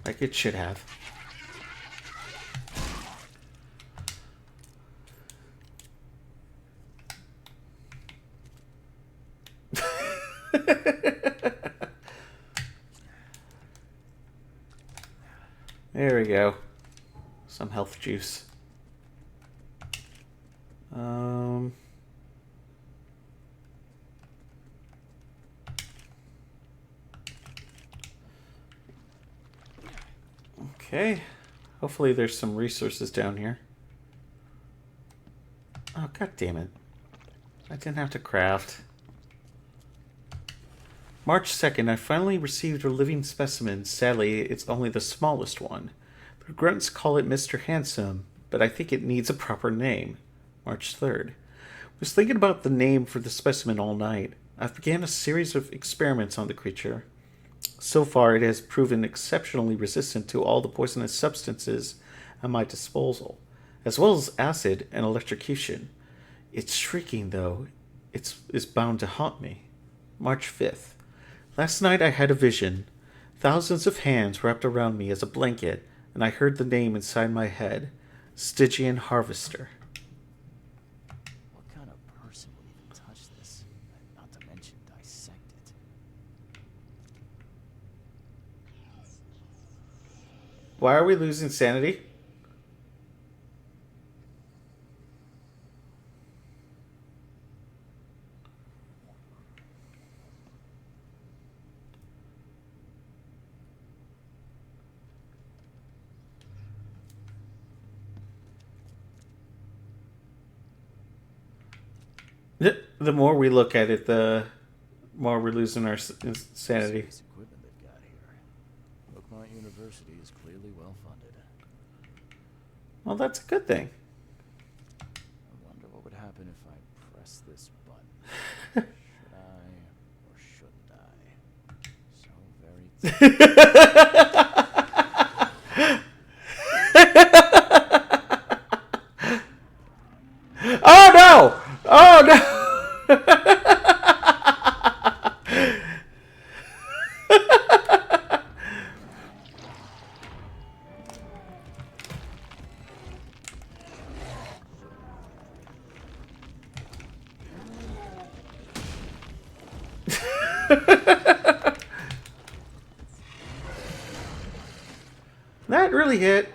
Like it should have. There we go. Some health juice. Okay. Hopefully there's some resources down here. Oh, god damn it. I didn't have to craft. March 2nd, I finally received a living specimen. Sadly, it's only the smallest one. The grunts call it Mr. Handsome, but I think it needs a proper name. March 3rd. Was thinking about the name for the specimen all night. I've began a series of experiments on the creature. So far, it has proven exceptionally resistant to all the poisonous substances at my disposal, as well as acid and electrocution. Its shrieking, though, is bound to haunt me. March 5th. Last night I had a vision. Thousands of hands wrapped around me as a blanket, and I heard the name inside my head. Stygian Harvester. What kind of person would even touch this? Not to mention dissect it. Why are we losing sanity? The more we look at it, the more we're losing our sanity. Serious equipment they've got here. Oakmont University is clearly well funded. Well, that's a good thing. I wonder what would happen if I press this button. Should I or shouldn't I? Oh no! Oh no! That really hit.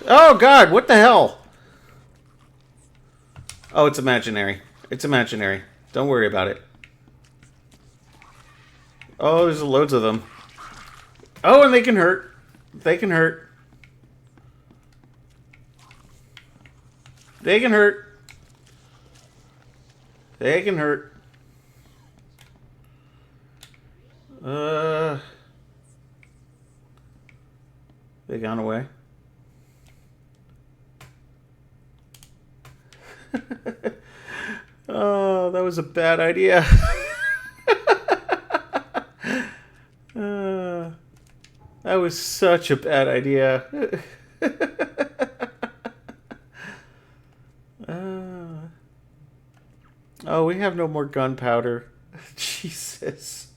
Oh god, what the hell? Oh, it's imaginary. It's imaginary. Don't worry about it. Oh, there's loads of them. Oh, and they can hurt. They can hurt. They can hurt. They can hurt. They gone away. Oh, that was a bad idea. That was such a bad idea. Oh, we have no more gunpowder. Jesus.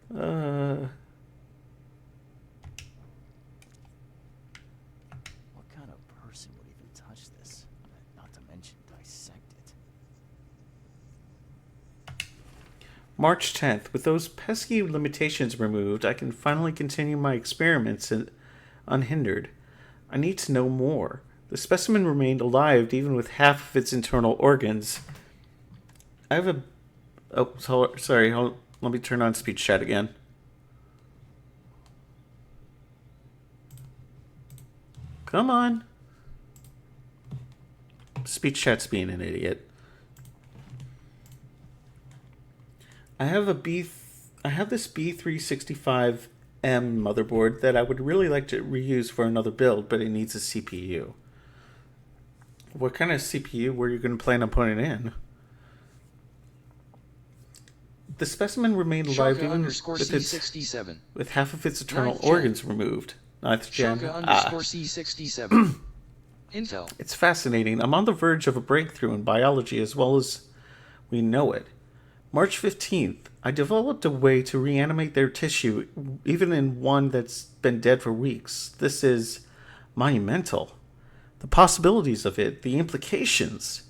What kind of person would even touch this? Not to mention dissect it. March 10th. With those pesky limitations removed, I can finally continue my experiments unhindered. I need to know more. The specimen remained alive even with half of its internal organs. I have a... Oh, sorry. Let me turn on speech chat again. Come on. Speech chat's being an idiot. I have this B365M motherboard that I would really like to reuse for another build, but it needs a CPU. What kind of CPU were you going to plan on putting in? The specimen remained alive even with half of its internal organs removed. 9th gen. C67. Intel. It's fascinating. I'm on the verge of a breakthrough in biology as well as we know it. March 15th, I developed a way to reanimate their tissue, even in one that's been dead for weeks. This is monumental. The possibilities of it, the implications.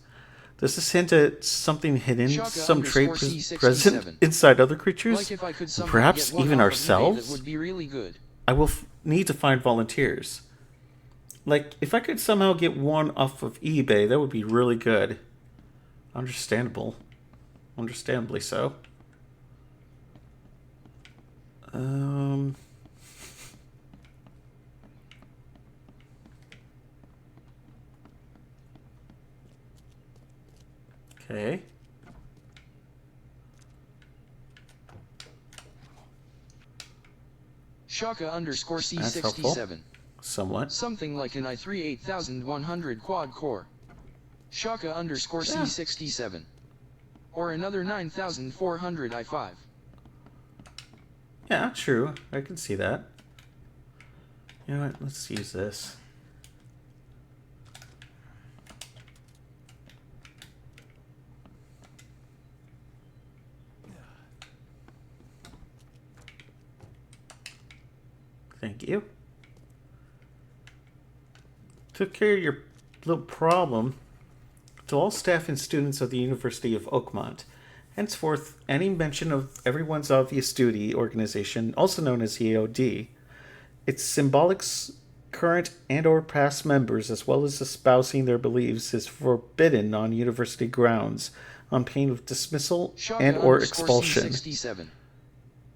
Does this hint at something hidden, some trait present inside other creatures? Like if I could Perhaps even ourselves? That would be really good. I will need to find volunteers. Like, if I could somehow get one off of eBay, that would be really good. Understandable. Understandably so. Okay. Shaka _ That's helpful. C67. Somewhat. Something like an i3 8100 quad core. Shaka _ C67. Or another 9400 i5. Yeah, true. I can see that. You know what? Let's use this. Thank you. Took care of your little problem. To all staff and students of the University of Oakmont, henceforth, any mention of everyone's obvious duty organization, also known as EOD, its symbolic current and or past members, as well as espousing their beliefs, is forbidden on university grounds, on pain of dismissal and or expulsion. C67.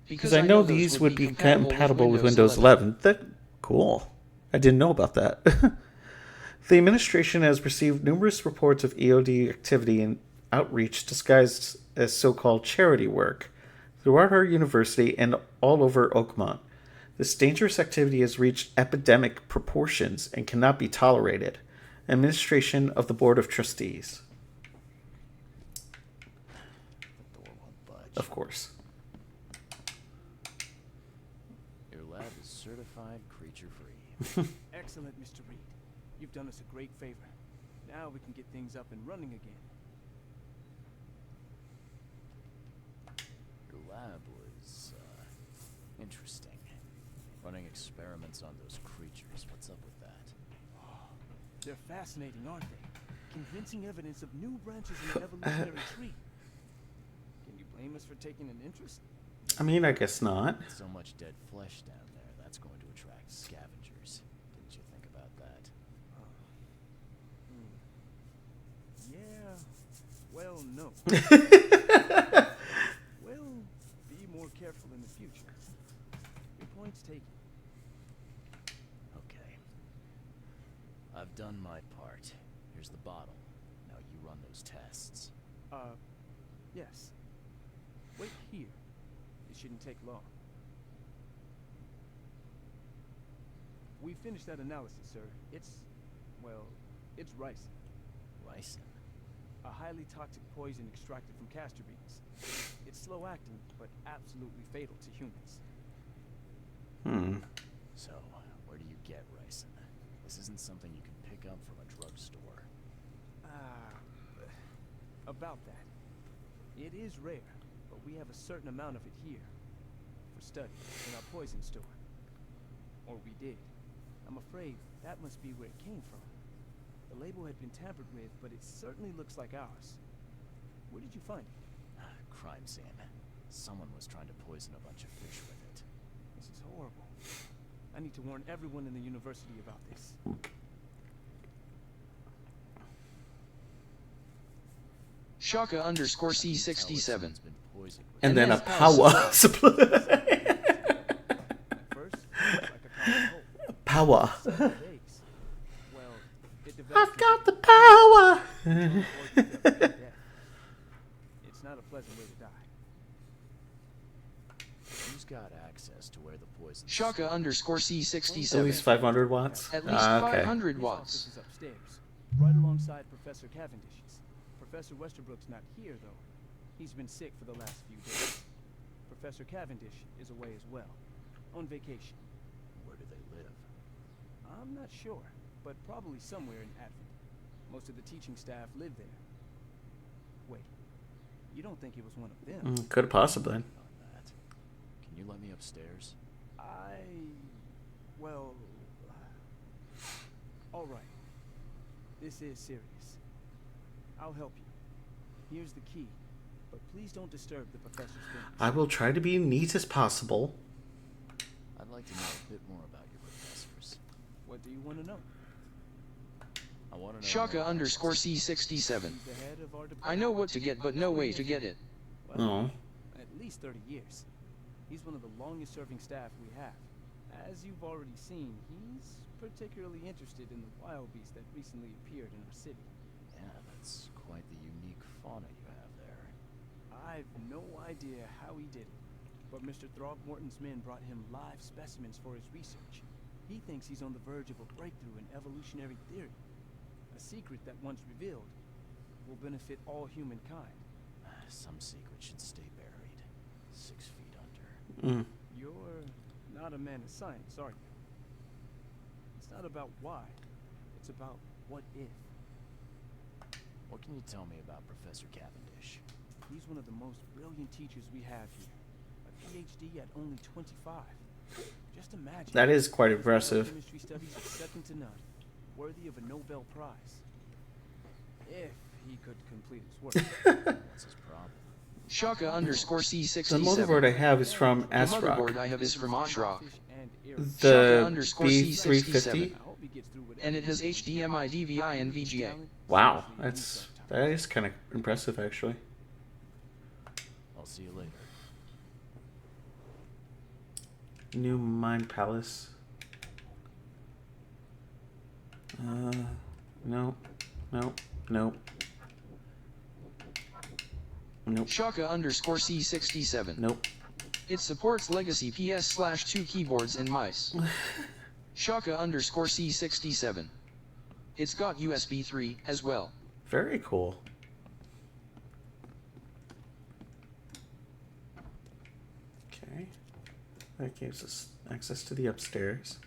Because I know these would be compatible with Windows 11. That cool. I didn't know about that. The administration has received numerous reports of EOD activity and outreach disguised as so-called charity work throughout our university and all over Oakmont. This dangerous activity has reached epidemic proportions and cannot be tolerated. Administration of the Board of Trustees. The door won't budge. Of course. Your lab is certified creature-free. Excellent, Mr. Reed. You've done us a great favor. Now we can get things up and running again. Your lab was, interesting. Running experiments on those creatures. What's up with that? They're fascinating, aren't they? Convincing evidence of new branches in the evolutionary tree. Can you blame us for taking an interest? I mean, I guess not. With so much dead flesh down there, that's going to attract scavengers. Didn't you think about that? Well, no. Well, be more careful in the future. Your point's taken. Okay. I've done my part. Here's the bottle. Now you run those tests. Yes. Wait here. It shouldn't take long. We finished that analysis, sir. It's ricin. Ricin? A highly toxic poison extracted from castor beans. It's slow acting, but absolutely fatal to humans. So, where do you get ricin? This isn't something you can pick up from a drugstore. About that. It is rare, but we have a certain amount of it here. For study, in our poison store. Or we did. I'm afraid that must be where it came from. The label had been tampered with, but it certainly looks like ours. Where did you find it? Crime scene. Someone was trying to poison a bunch of fish with it. This is horrible. I need to warn everyone in the university about this. Shaka underscore C67. And then a power supply. First, like a common cold. Power. Well, it develops I've got the power. It's not a pleasant way to die. Who's got access to where the poison? Shaka underscore At C67. least 500 watts. At least Okay. 500 His watts. office is upstairs, right alongside Professor Cavendish's. Professor Westerbrook's not here, though. He's been sick for the last few days. Professor Cavendish is away as well, on vacation. Where do they live? I'm not sure, but probably somewhere in Advent. Most of the teaching staff live there. Wait, you don't think it was one of them? Could have possibly. On that. Can you let me upstairs? Well... all right. This is serious. I'll help you. Here's the key, but please don't disturb the professor's things. I will try to be neat as possible. I'd like to know a bit more about your professors. What do you want to know? I want to know. Shaka underscore C67. He's the head of our department. I know what to get, but no way to get it. Well, Oh. at least 30 years. He's one of the longest serving staff we have. As you've already seen, he's particularly interested in the wild beast that recently appeared in our city. Yeah, that's quite the unique fauna you have there. I've no idea how he did it, but Mr. Throgmorton's men brought him live specimens for his research. He thinks he's on the verge of a breakthrough in evolutionary theory. A secret that, once revealed, will benefit all humankind. Some secret should stay buried. 6 feet under. You're not a man of science, are you? It's not about why. It's about what if. What can you tell me about Professor Cavendish? He's one of the most brilliant teachers we have here. A PhD at only 25. Just imagine. That is quite his impressive. Chemistry studies are second to none. Worthy of a Nobel Prize. If he could complete his work. What's his problem? Shaka underscore C67. The motherboard I have is from The Asrock. motherboard I have is from Ashrock. The underscore B350. C67. And it has HDMI, DVI, and VGA. Wow, that is kind of impressive actually. I'll see you later. New Mind Palace. No. Nope. Shaka underscore C67. Nope. It supports legacy PS/2 keyboards and mice. Shaka underscore C67. It's got USB 3 as well. Very cool. Okay. That gives us access to the upstairs.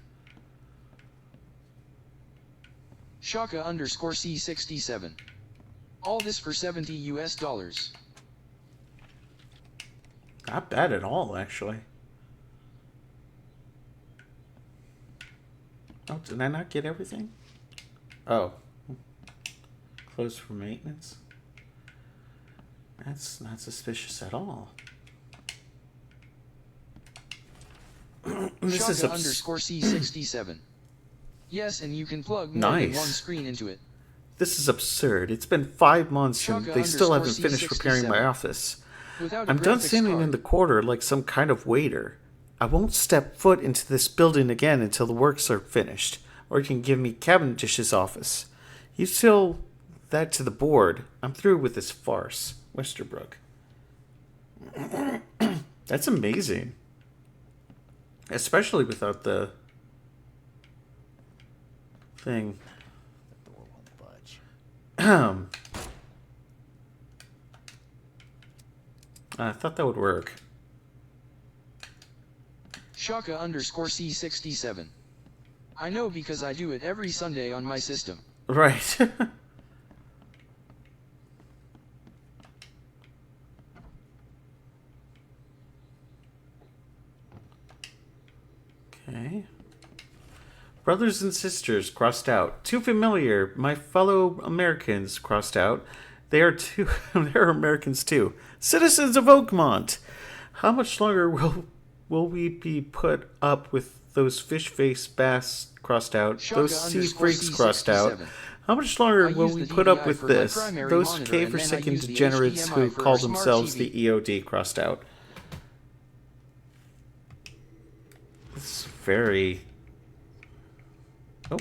Shaka underscore C67. All this for $70 US. Not bad at all, actually. Oh, did I not get everything? Oh. Closed for maintenance? That's not suspicious at all. This is Shaka underscore C67. Yes, and you can plug more than Nice. one screen into it. This is absurd. It's been 5 months and Shaka they still haven't underscore finished repairing my C67. office. Without a I'm done graphics standing card. in the corridor like some kind of waiter. I won't step foot into this building again until the works are finished, or you can give me Cavendish's office. You tell that to the board. I'm through with this farce. Westerbrook. That's amazing. Especially without the thing. The door won't budge. I thought that would work. Shaka underscore C67. I know because I do it every Sunday on my system. Right. Okay. Brothers and sisters crossed out. Too familiar. My fellow Americans crossed out. They are too. They're Americans too. Citizens of Oakmont. How much longer will we be put up with those fish-faced bass crossed out? Shaka Those sea underscore freaks crossed out. C67. How much longer I will use we the put up DVI with for my this? primary Those monitor, and then I cave-forsaken use the degenerates HDMI who for call a smart themselves TV. the EOD crossed out. It's very... Oh.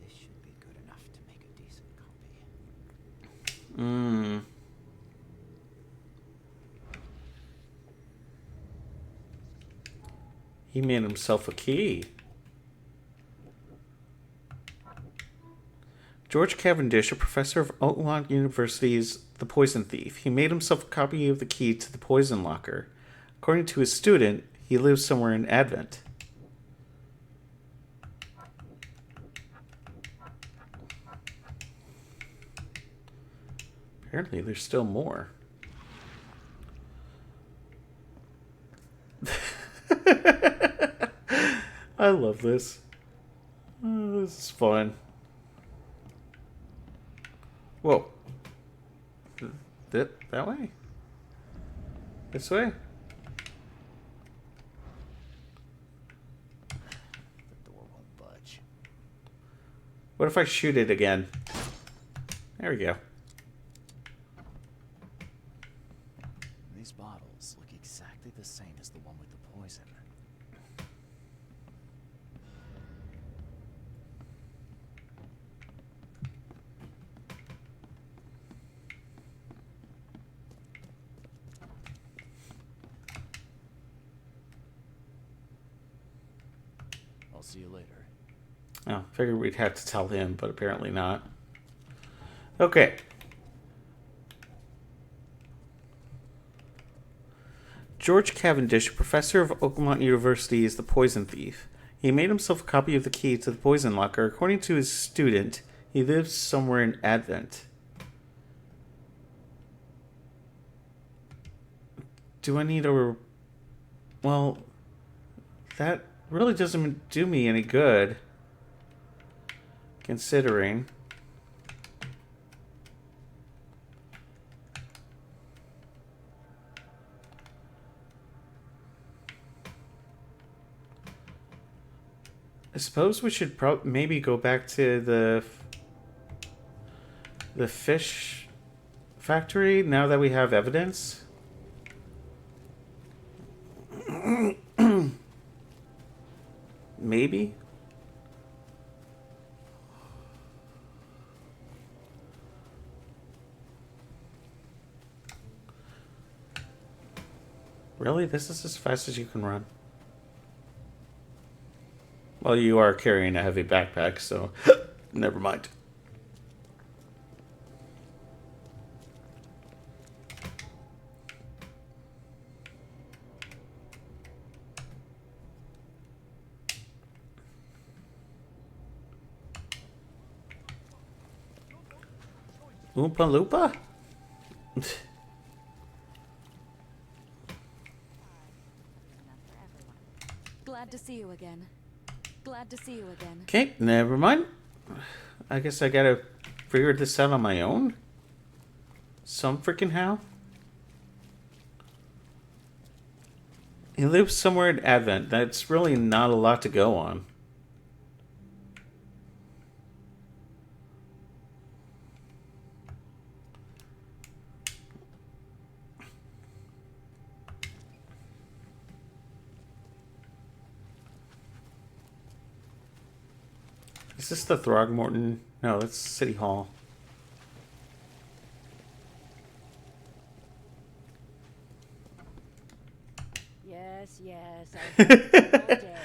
This should be good enough to make a decent copy. He made himself a key. George Cavendish, a professor of Oakmont University, is the poison thief. He made himself a copy of the key to the poison locker. According to his student, he lives somewhere in Advent. Apparently, there's still more. I love this. Oh, this is fun. Whoa. That way? This way? The door won't budge. What if I shoot it again? There we go. These bottles look exactly the same as the one with the poison. I'll see you later. Oh, figured we'd have to tell him, but apparently not. Okay. George Cavendish, professor of Oakmont University, is the poison thief. He made himself a copy of the key to the poison locker. According to his student, he lives somewhere in Advent. Do I need a... Well, that really doesn't do me any good. Considering... I suppose we should maybe go back to the fish factory now that we have evidence. Maybe. Really? This is as fast as you can run? Well, you are carrying a heavy backpack, so never mind. Oompa Loompa? Glad to see you again. Glad to see you again. Okay, never mind. I guess I gotta figure this out on my own. Some freaking how. He lives somewhere in Advent. That's really not a lot to go on. Is this the Throgmorton? No, that's City Hall. Yes, yes, I've been all day.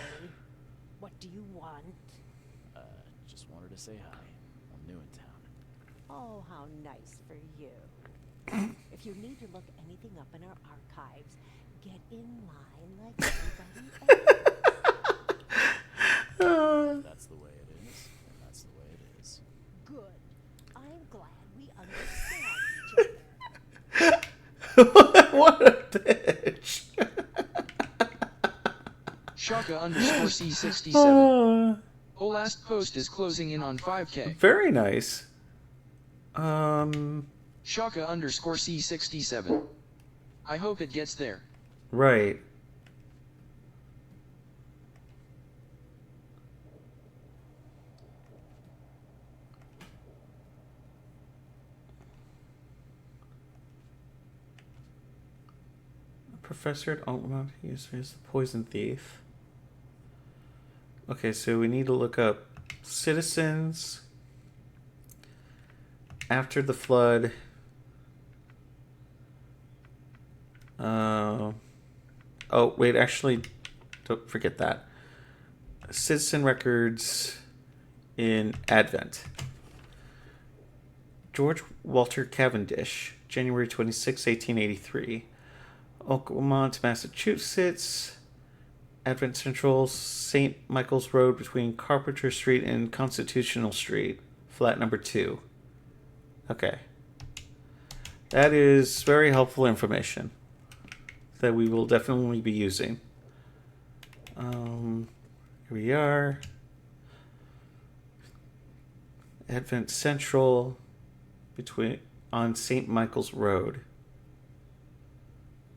What do you want? Just wanted to say hi. I'm new in town. Oh, how nice for you. If you need to look anything up in our archives, get in line like everybody else. That's the way it is, and that's the way it is. Good. I'm glad we understand each other. What a bitch. Shaka underscore C67. Whole last post is closing in on 5K. Very nice. Shaka underscore C67. I hope it gets there. Right. Professor at Altamont, he's the poison thief. Okay, so we need to look up citizens after the flood. Oh, wait, actually, don't forget that. Citizen records in Advent. George Walter Cavendish, January 26, 1883. Oakmont, Massachusetts. Advent Central, St. Michael's Road between Carpenter Street and Constitutional Street. Flat number 2. Okay. That is very helpful information that we will definitely be using. Here we are. Advent Central on St. Michael's Road.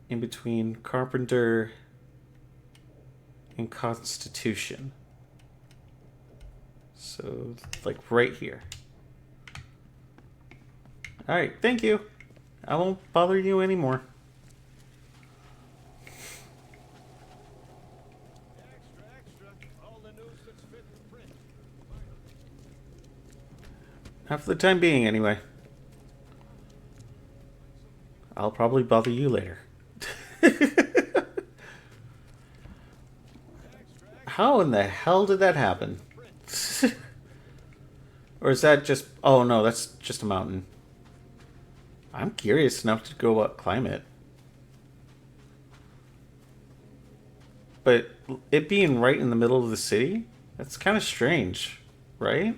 In between Carpenter and Constitution. So, like right here. Alright, thank you. I won't bother you anymore. Not for the time being, anyway. I'll probably bother you later. How in the hell did that happen? Or is that just... Oh, no, that's just a mountain. I'm curious enough to go climb it. But it being right in the middle of the city? That's kind of strange, right?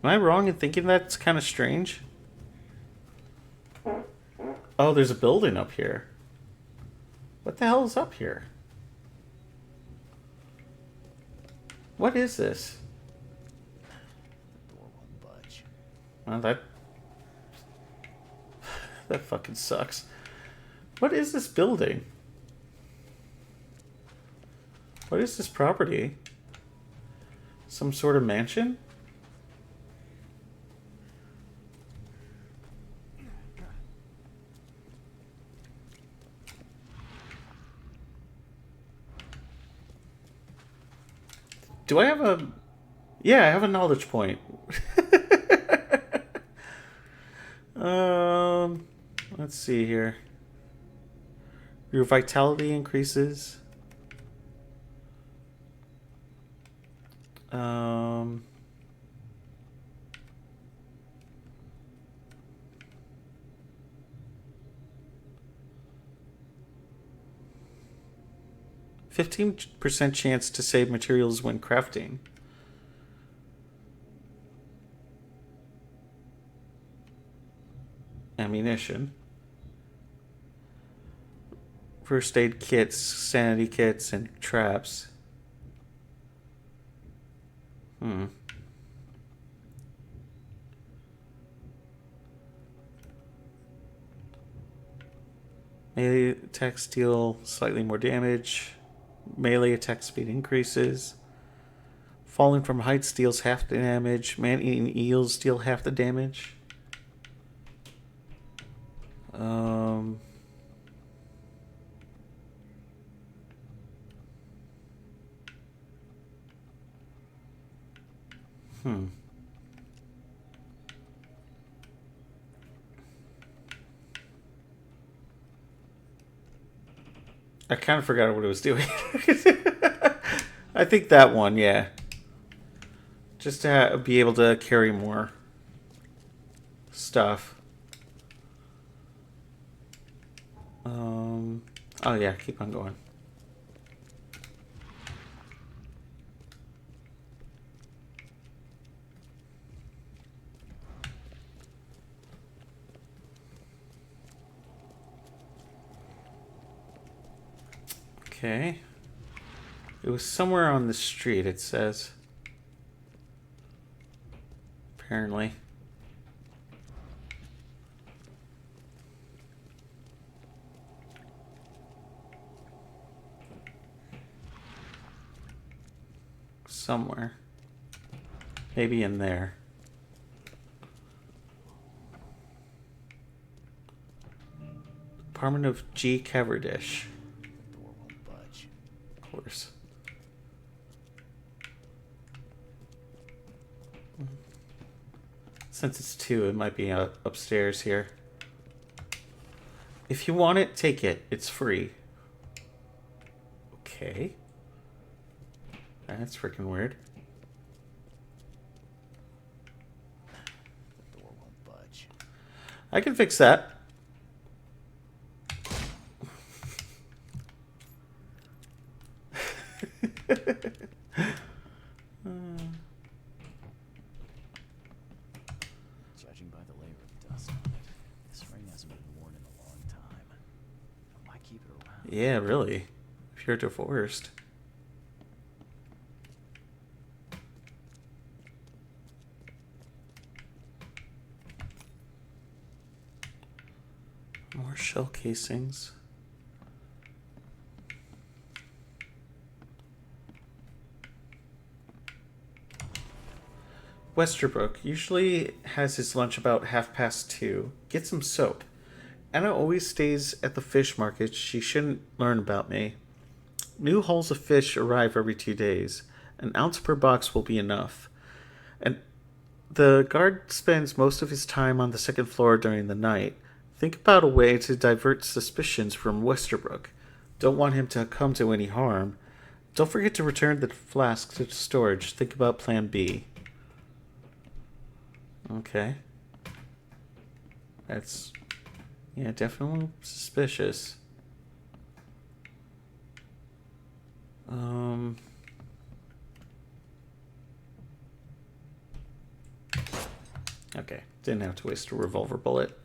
Am I wrong in thinking that's kind of strange? Oh, there's a building up here. What the hell is up here? What is this? The door won't budge. Well, that fucking sucks. What is this building? What is this property? Some sort of mansion? Do I have a... Yeah, I have a knowledge point. Let's see here. Your vitality increases. 15% chance to save materials when crafting. Ammunition. First aid kits, sanity kits, and traps. Melee attacks deal slightly more damage. Melee attack speed increases. Falling from heights deals half the damage. Man-eating eels deal half the damage. I kind of forgot what it was doing. I think that one, yeah. Just to be able to carry more stuff. Oh yeah, keep on going. Okay. It was somewhere on the street, it says. Apparently. Somewhere. Maybe in there. Department of G. Cavendish. The door won't budge. Of course. Since it's 2, it might be upstairs here. If you want it, take it. It's free. Okay. That's freaking weird. The door won't budge. I can fix that. Judging by the layer of dust on it, this ring hasn't been worn in a long time. Why keep it around? Yeah, really. If you're divorced. More shell casings. Westerbrook usually has his lunch about 2:30. Get some soap. Anna always stays at the fish market. She shouldn't learn about me. New hulls of fish arrive every 2 days. An ounce per box will be enough. And the guard spends most of his time on the second floor during the night. Think about a way to divert suspicions from Westerbrook. Don't want him to come to any harm. Don't forget to return the flask to storage. Think about plan B. Okay. That's... yeah, definitely suspicious. Okay, didn't have to waste a revolver bullet.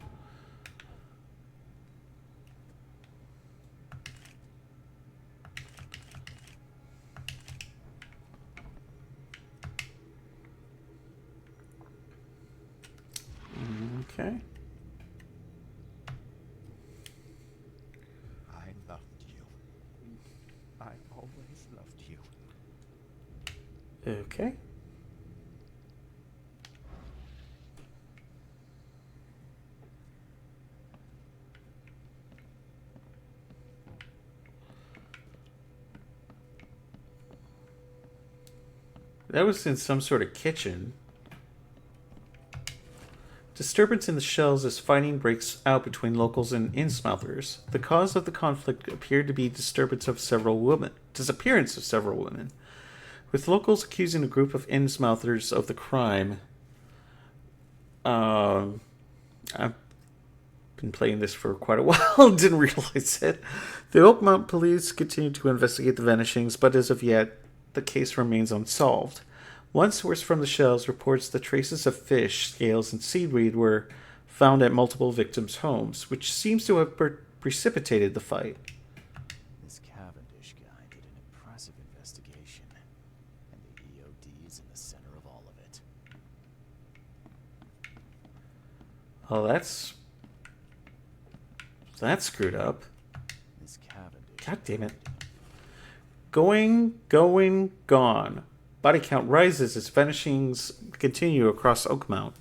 Okay. I loved you. I always loved you. Okay. That was in some sort of kitchen. Disturbance in the shells as fighting breaks out between locals and Innsmouthers. The cause of the conflict appeared to be disappearance of several women, with locals accusing a group of Innsmouthers of the crime. I've been playing this for quite a while, didn't realize it. The Oakmont police continue to investigate the vanishings, but as of yet, the case remains unsolved. One source from the shells reports that traces of fish, scales, and seaweed were found at multiple victims' homes, which seems to have precipitated the fight. This Cavendish guy did an impressive investigation, and the EOD is in the center of all of it. Oh, that's screwed up. God damn it. Going, gone. Body count rises as vanishings continue across Oakmount.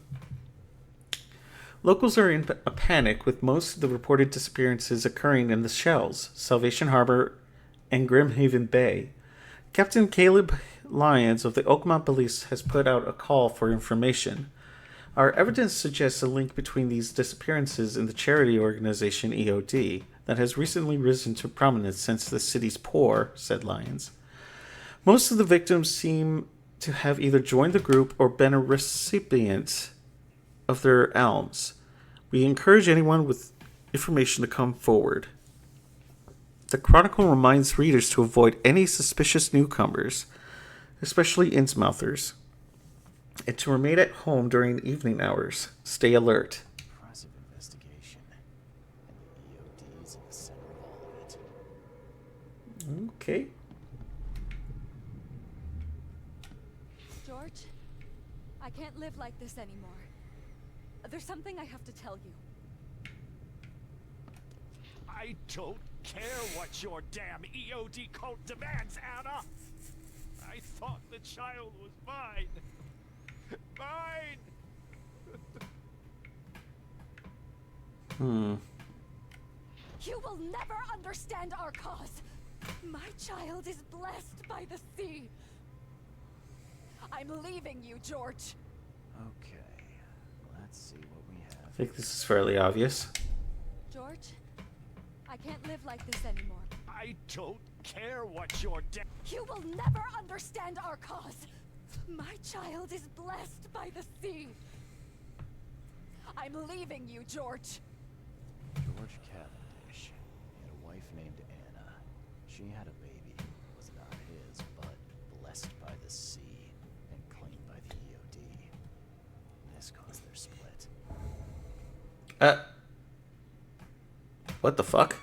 Locals are in a panic, with most of the reported disappearances occurring in the Shells, Salvation Harbor, and Grimhaven Bay. Captain Caleb Lyons of the Oakmont Police has put out a call for information. Our evidence suggests a link between these disappearances and the charity organization EOD that has recently risen to prominence since the city's poor, said Lyons. Most of the victims seem to have either joined the group or been a recipient of their alms. We encourage anyone with information to come forward. The Chronicle reminds readers to avoid any suspicious newcomers, especially Innsmouthers, and to remain at home during evening hours. Stay alert. Impressive investigation. And the EOD's at the center of all of it. Okay. George, I can't live like this anymore. There's something I have to tell you. I don't care what your damn EOD cult demands, Anna! I thought the child was mine! Mine! You will never understand our cause. My child is blessed by the sea. I'm leaving you, George. Okay, let's see what we have. I think this is fairly obvious. George, I can't live like this anymore. I don't care what your You will never understand our cause. My child is blessed by the sea. I'm leaving you, George. George Cavendish. He had a wife named Anna. She had a baby. It was not his, but blessed by the sea and claimed by the EOD. This caused their split. What the fuck?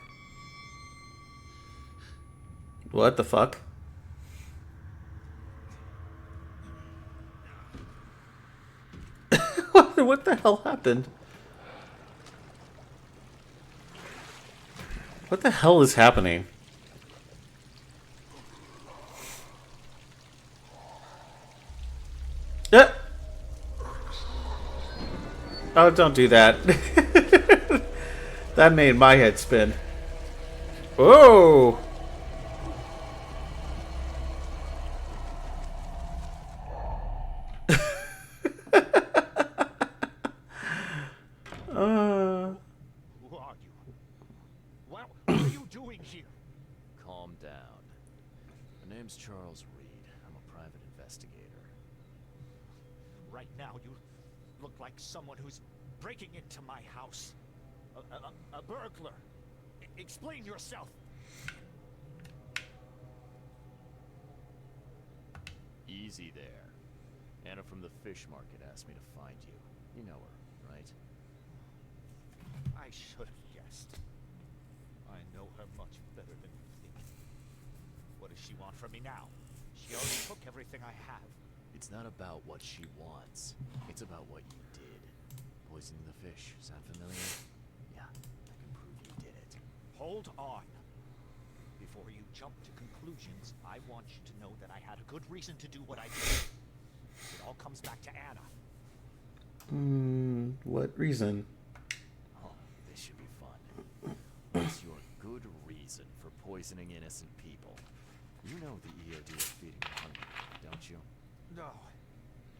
What the fuck? What the hell happened? What the hell is happening? Oh, don't do that. That made my head spin. Whoa! Who are you? What are you doing here? Calm down. My name's Charles Reed. I'm a private investigator. Right now, you look like someone who's breaking into my house. A burglar. Explain yourself. Easy there. Anna from the fish market asked me to find you. You know her, right? I should have guessed. I know her much better than you think. What does she want from me now? She already took everything I have. It's not about what she wants. It's about what you did. Poisoning the fish. Sound familiar? Yeah, I can prove you did it. Hold on. Before you jump to conclusions, I want you to know that I had a good reason to do what I did. It all comes back to Anna. What reason? Oh, this should be fun. What's your good reason for poisoning innocent people? You know the EOD is feeding the hungry, don't you? No.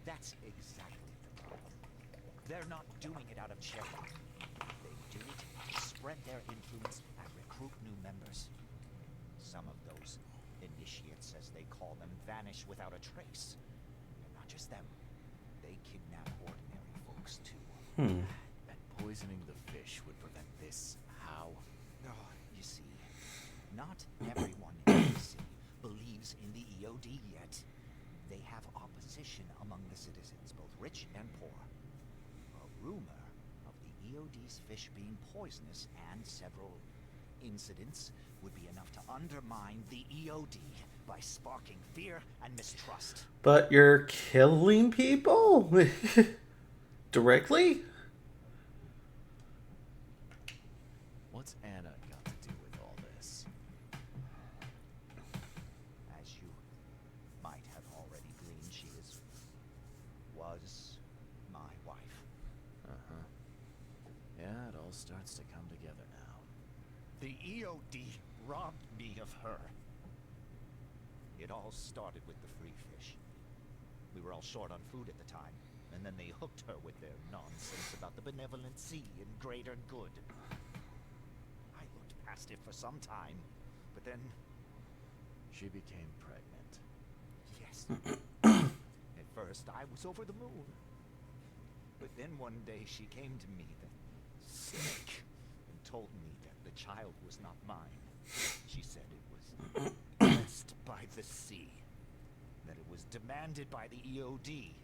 That's exactly the problem. They're not doing it out of charity. They do it to spread their influence and recruit new members. Some of those initiates, as they call them, vanish without a trace. And not just them. They kidnap ordinary folks, too. And poisoning the fish would prevent this. How? No, you see, not everyone in the city believes in the EOD yet. They have opposition among the citizens, both rich and poor. A rumor of the EOD's fish being poisonous and several incidents would be enough to undermine the EOD by sparking fear and mistrust. But you're killing people? Directly? What's Anna got to do with all this? Yeah, it all starts to come together now. The EOD robbed me of her. It all started with the free fish. We were all short on food at the time, and then they hooked her with their nonsense about the benevolent sea and greater good. I looked past it for some time, but then... She became pregnant. Yes. At first, I was over the moon. But then one day she came to me, sick, and told me that the child was not mine. She said it was blessed by the sea, that it was demanded by the EOD.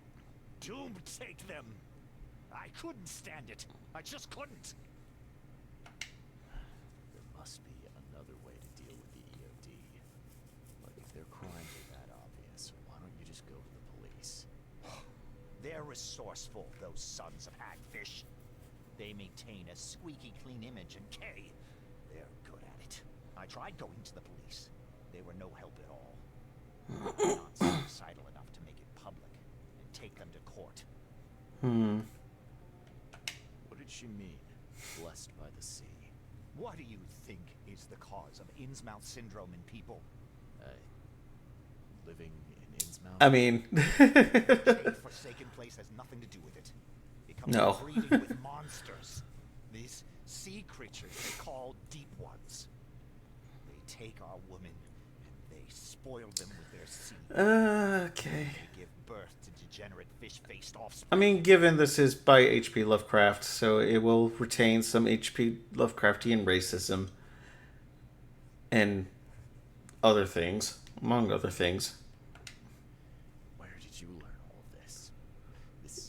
Doom take them! I couldn't stand it. I just couldn't. There must be another way to deal with the EOD. Like, if their crimes are that obvious, why don't you just go to the police? They're resourceful, those sons of hagfish. They maintain a squeaky clean image, and they're good at it. I tried going to the police. They were no help at all. Not suicidal enough to make it public and take them to court. What did she mean, blessed by the sea? What do you think is the cause of Innsmouth syndrome in people? Living in Innsmouth? I mean, The forsaken place has nothing to do with it. It comes No. from breeding with monsters. These sea creatures they call deep ones. They take our women and they spoil them with their seed. okay. They give birth to degenerate fish-faced offspring. I mean, given this is by H.P. Lovecraft, so it will retain some H.P. Lovecraftian racism and other things, among other things. Where did you learn all of this?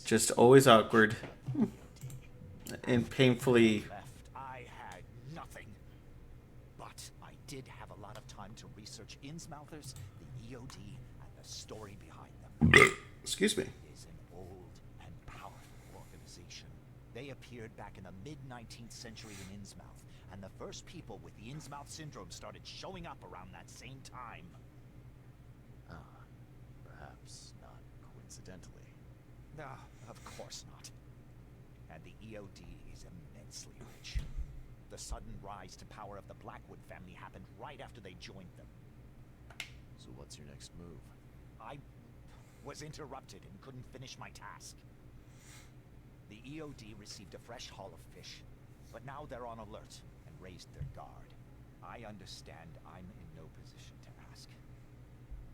Just always awkward and painfully. Left, I had nothing. But I did have a lot of time to research Innsmouthers, the EOD, and the story behind them. Excuse me. It is an old and powerful organization. They appeared back in the mid-19th century in Innsmouth, and the first people with the Innsmouth syndrome started showing up around that same time. Perhaps not coincidentally. No, of course not. And the EOD is immensely rich. The sudden rise to power of the Blackwood family happened right after they joined them. So what's your next move? I was interrupted and couldn't finish my task. The EOD received a fresh haul of fish, but now they're on alert and raised their guard. I understand I'm in no position to ask.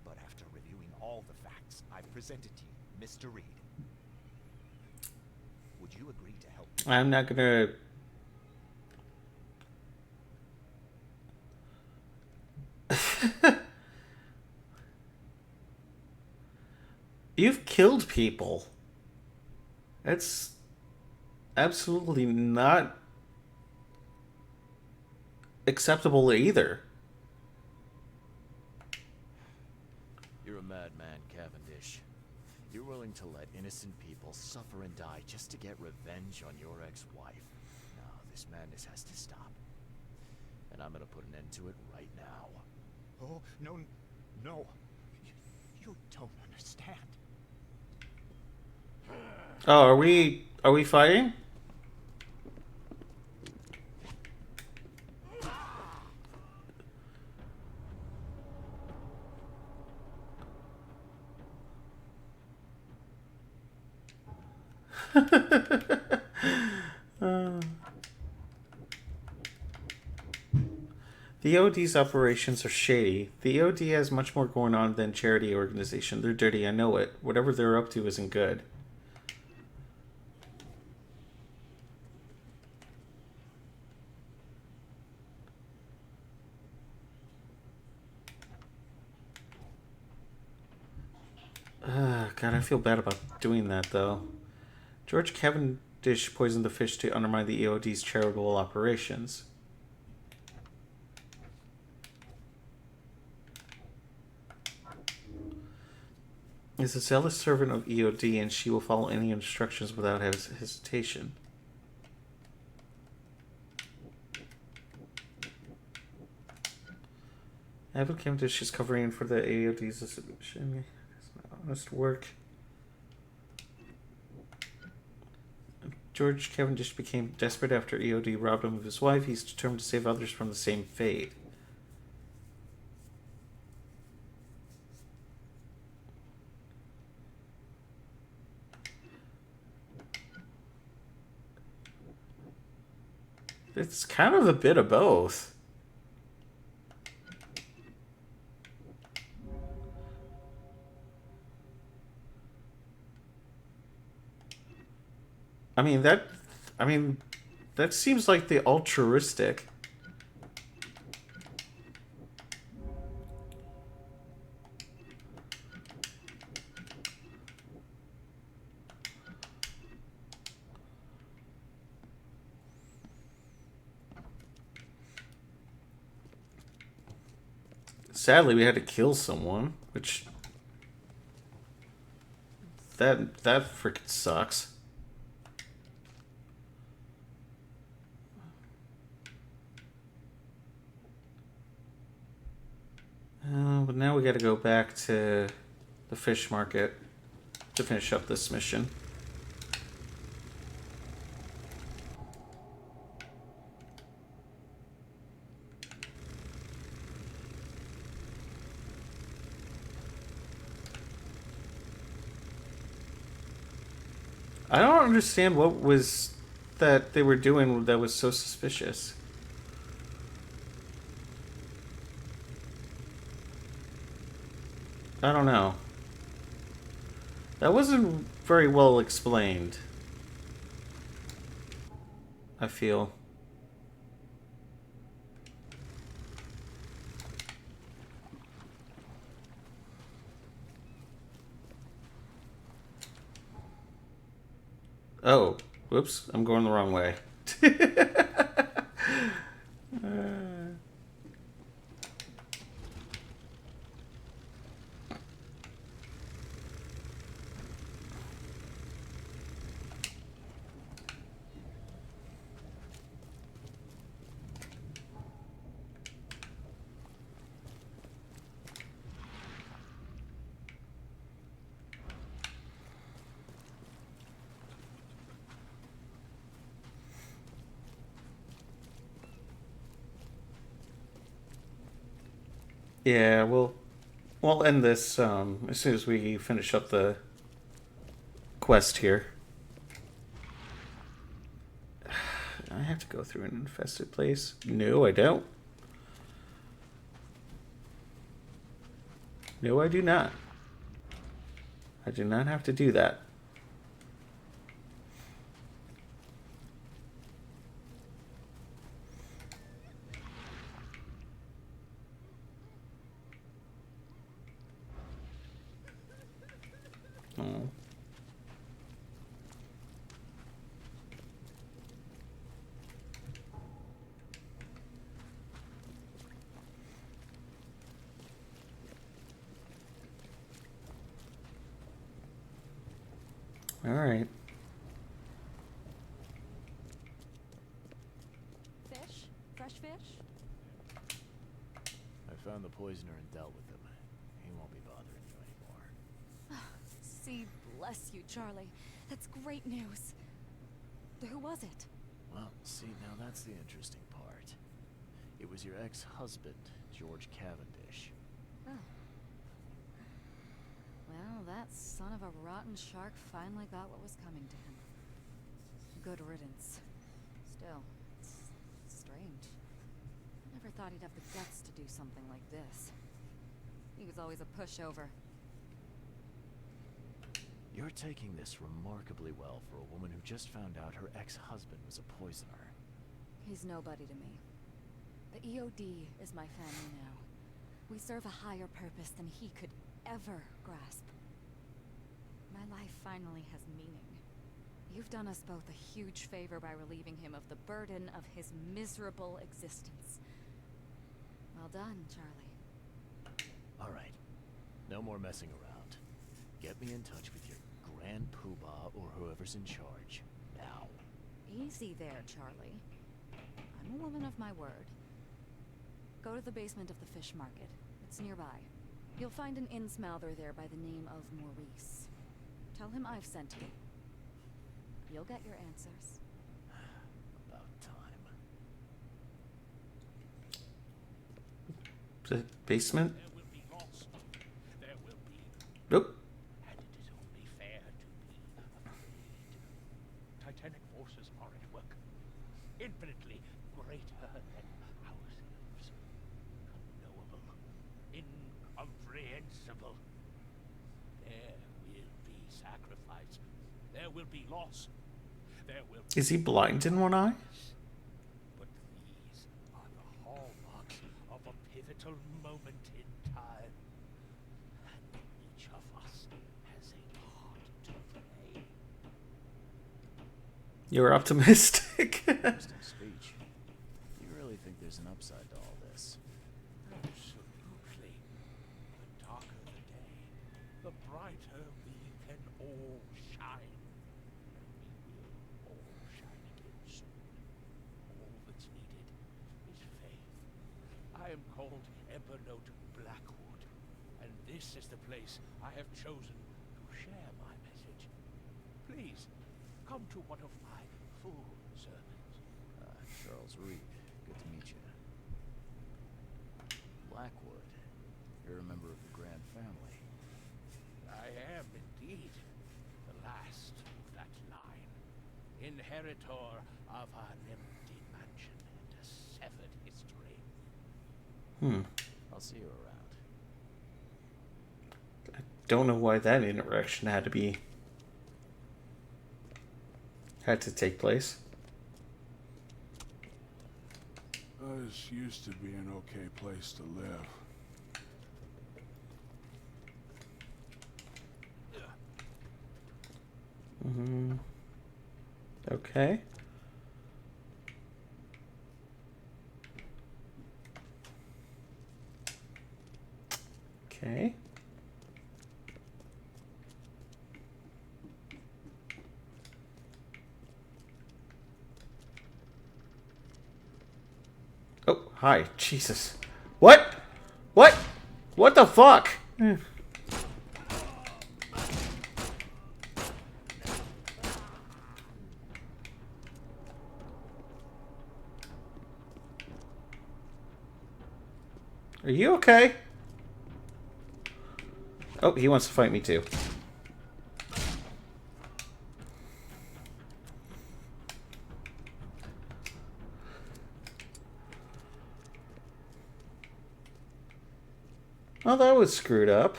But after reviewing all the facts I've presented to you, Mr. Reed, would you agree to help me? I'm not gonna. You've killed people. That's absolutely not acceptable either. You're a madman, Cavendish. You're willing to let innocent people suffer and die just to get revenge on your ex-wife. No, this madness has to stop. And I'm gonna put an end to it right now. Oh, no, no. You don't understand. Oh, are we fighting? The OD's operations are shady. The OD has much more going on than charity organization. They're dirty, I know it. Whatever they're up to isn't good. God, I feel bad about doing that, though. George Cavendish poisoned the fish to undermine the EOD's charitable operations. Is a zealous servant of EOD, and she will follow any instructions without hesitation. Evan Cavendish is covering for the EOD's exhibition. It's not honest work. George Cavendish became desperate after EOD robbed him of his wife. He's determined to save others from the same fate. It's kind of a bit of both. I mean, that seems like the altruistic. Sadly, we had to kill someone, which that freaking sucks. But now we got to go back to the fish market to finish up this mission. I don't understand what was that they were doing that was so suspicious. I don't know. That wasn't very well explained, I feel. Oh, whoops, I'm going the wrong way. Yeah, we'll end this as soon as we finish up the quest here. I have to go through an infested place. No, I don't. No, I do not. I do not have to do that. Oh. All right. Fish? Fresh fish? I found the poisoner and dealt with him. He won't be bothering you anymore. See, bless you, Charlie. That's great news. Who was it? Well, see, now that's the interesting part. It was your ex-husband, George Cavendish. Oh. Well, that son of a rotten shark finally got what was coming to him. Good riddance. Still, it's strange. I never thought he'd have the guts to do something like this. He was always a pushover. You're taking this remarkably well for a woman who just found out her ex-husband was a poisoner. He's nobody to me. The EOD is my family now. We serve a higher purpose than he could ever grasp. My life finally has meaning. You've done us both a huge favor by relieving him of the burden of his miserable existence. Well done, Charlie. All right. No more messing around. Get me in touch with your Grand Poobah or whoever's in charge. Now. Easy there, Charlie. I'm a woman of my word. Go to the basement of the fish market. It's nearby. You'll find an innsmouther there by the name of Maurice. Tell him I've sent you. You'll get your answers. About time. The basement? There will be lost. There will be. Nope. And it is only fair to be afraid. Titanic forces are at work. Infinitely greater than ourselves. Unknowable. Incomprehensible. There will be sacrifice. There will be loss. There will be. Is he blind in one eye? But these are the hallmarks of a pivotal moment in time. And each of us has a part to play. You're optimistic. Interesting speech. You really think there's an upside to all this? Absolutely. The darker the day, the brighter we can all shine. We will all shine again soon. All that's needed is faith. I am called Evernote Blackwood, and this is the place I have chosen to share my message. Please, come to one of my full sermons. Charles Reed. Good to meet you. Blackwood. You're a member of the Grand Family. I am indeed the last of that line. Inheritor of an empty mansion and a severed history. I'll see you around. Don't know why that interaction had to take place. This used to be an okay place to live. Okay. Okay. Oh, hi. Jesus. What? What? What the fuck? Are you okay? Oh, he wants to fight me too. Oh, that was screwed up.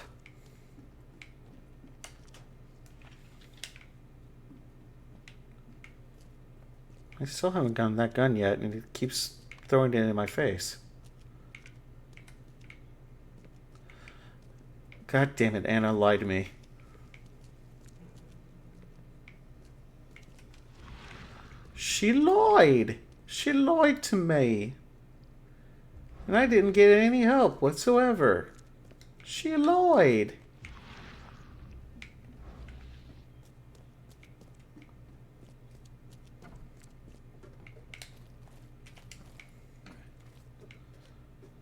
I still haven't gotten that gun yet, and it keeps throwing it in my face. God damn it, Anna lied to me. She lied. She lied to me. And I didn't get any help whatsoever. She lied.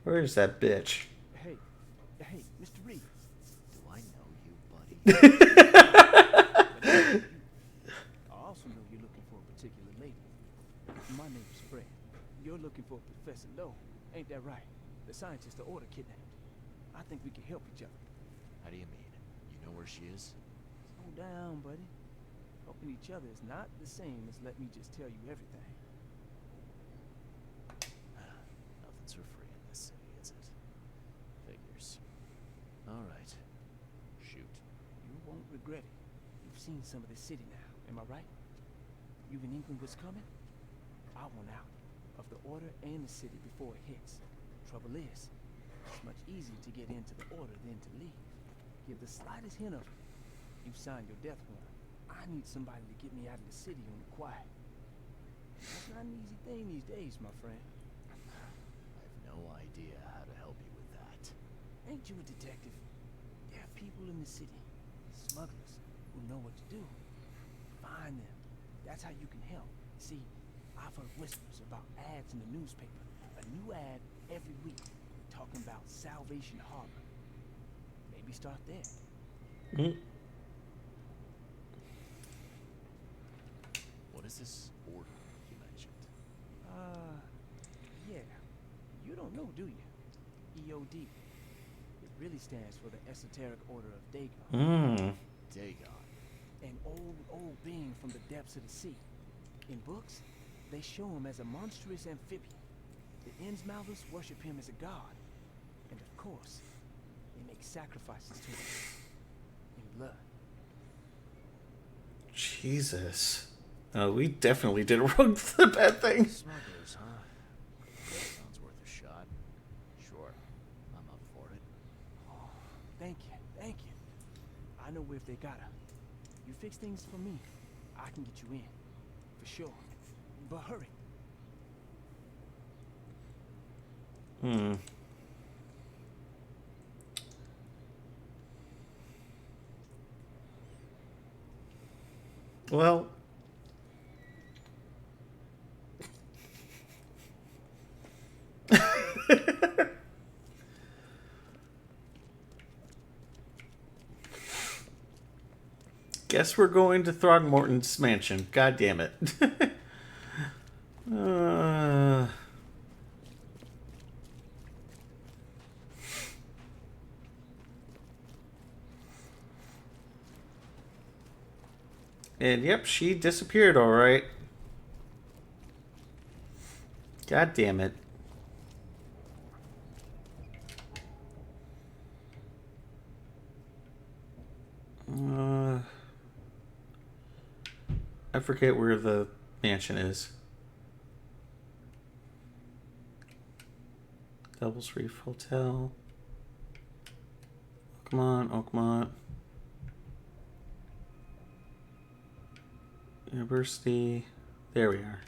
Where's that bitch? Hey, Mr. Reed. Do I know you, buddy? I also know you're looking for a particular lady. My name's Fred. You're looking for Professor Lowe, ain't that right? The scientist the Order kidnapped. I think we can help each other. How do you mean? You know where she is? Slow down, buddy. Helping each other is not the same as let me just tell you everything. Nothing's for free in this city, is it? Figures. Alright. Shoot. You won't regret it. You've seen some of the city now, am I right? You've an inkling what's coming? I want out of the Order and the city before it hits. Trouble is, it's much easier to get into the Order than to leave. Give the slightest hint of it, you've signed your death warrant. I need somebody to get me out of the city on the quiet. That's not an easy thing these days, my friend. I have no idea how to help you with that. Ain't you a detective? There are people in the city, smugglers, who know what to do. Find them. That's how you can help. See, I've heard whispers about ads in the newspaper. A new ad every week talking about Salvation Harbor. Maybe start there. is this order you mentioned? Yeah. You don't know, do you? EOD. It really stands for the Esoteric Order of Dagon. Dagon. An old being from the depths of the sea. In books, they show him as a monstrous amphibian. The Innsmouthers worship him as a god. And of course, they make sacrifices to him. In blood. Jesus. We definitely did wrong for the bad thing. Smugglers, huh? That sounds worth a shot. Sure, I'm up for it. Oh, thank you. I know where they gotta. You fix things for me, I can get you in. For sure. But hurry. Well, guess we're going to Throgmorton's mansion. God damn it. And yep, she disappeared all right. God damn it. I forget where the mansion is. Devil's Reef Hotel. Oh, come on. Oh, come on. University. There we are.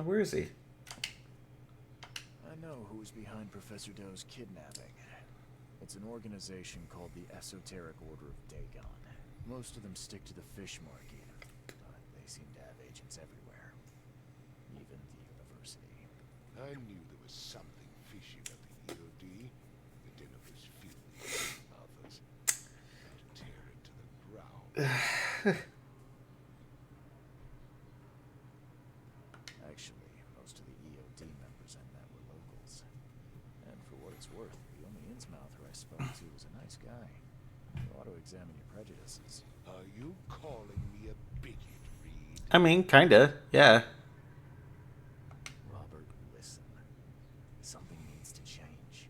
Where is he? I know who's behind Professor Doe's kidnapping. It's an organization called the Esoteric Order of Dagon. Most of them stick to the fish market, but they seem to have agents everywhere. Even the university. I knew there was something fishy about the EOD. The dinner was filled with others. To tear it to the ground. Actually, most of the EOD members I met were locals. And for what it's worth, the only Innsmouther I spoke to was a nice guy. You ought to examine your prejudices. Are you calling me a bigot, Reed? I mean, kinda. Yeah. Robert, listen. Something needs to change.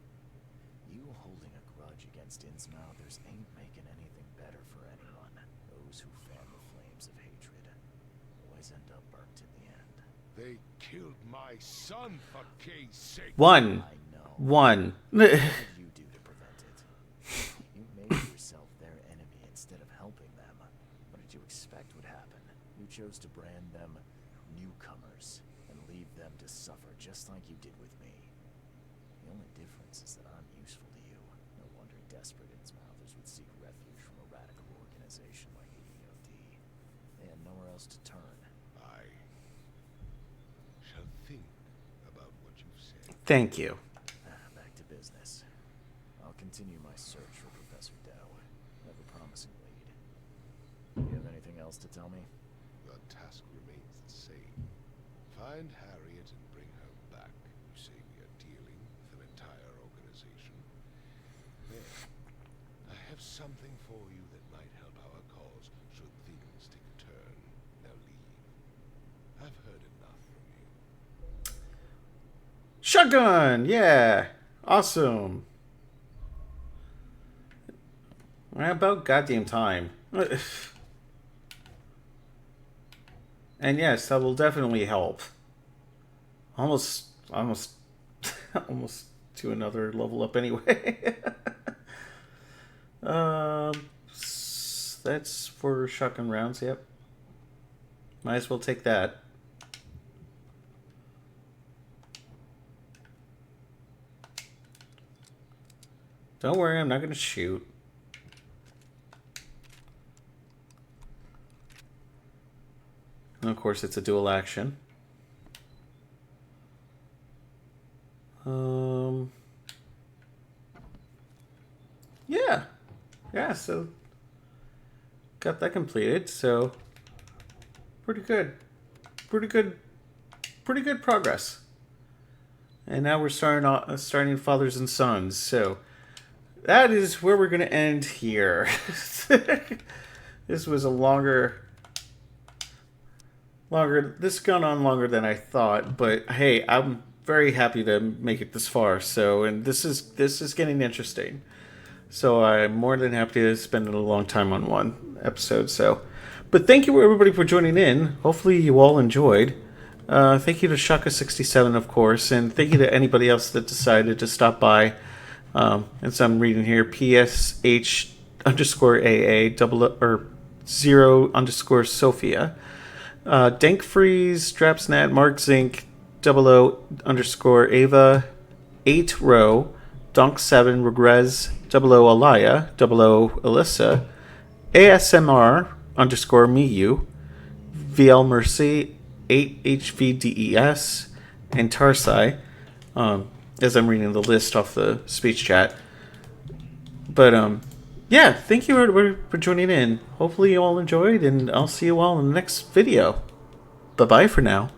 You holding a grudge against Innsmouthers ain't making anything better for anyone. Those who fan the flames of hatred always end up burnt in the end. They killed my son, for K's sake. One. I know. One. What did you do to prevent it? You made yourself their enemy instead of helping them. What did you expect would happen? You chose to brand them newcomers and leave them to suffer just like you did with me. The only difference is that I'm useful to you. No wonder desperate Innsmouthers would seek refuge from a radical organization like the EOD. They had nowhere else to turn. I shall think about what you've said. Thank you. Back to business. I'll continue my search for Professor Doe. I have a promising lead. Do you have anything else to tell me? Your task remains the same. Find Harriet and bring her back. You say we are dealing with an entire organization. There. I have something for you that might help our cause should things take a turn. Now leave. I've heard enough from you. Shotgun! Yeah. Awesome. About goddamn time. And yes, that will definitely help. Almost to another level up anyway. That's for shotgun rounds, yep. Might as well take that. Don't worry, I'm not going to shoot. And of course, it's a dual action. Yeah. Yeah, so got that completed. So pretty good. Pretty good progress. And now we're starting Fathers and Sons. So that is where we're going to end here. This was a longer. This has gone on longer than I thought, but hey, I'm very happy to make it this far. So, and this is getting interesting. So I'm more than happy to spend a long time on one episode. So, but thank you everybody for joining in. Hopefully you all enjoyed. Thank you to Shaka67, of course, and thank you to anybody else that decided to stop by. As I'm reading here, PSH _ AA double or 0 _ Sophia. Dank Freeze, Drapsnat, Mark Zink, 00 _ Ava, 8 Row, Donk 7, Regrez, 00 Alaya, 00 Alyssa, ASMR _ Miyu, VL Mercy, 8 HVDES, and Tarsai. As I'm reading the list off the speech chat. But yeah, thank you everybody for joining in. Hopefully you all enjoyed, and I'll see you all in the next video. Bye-bye for now.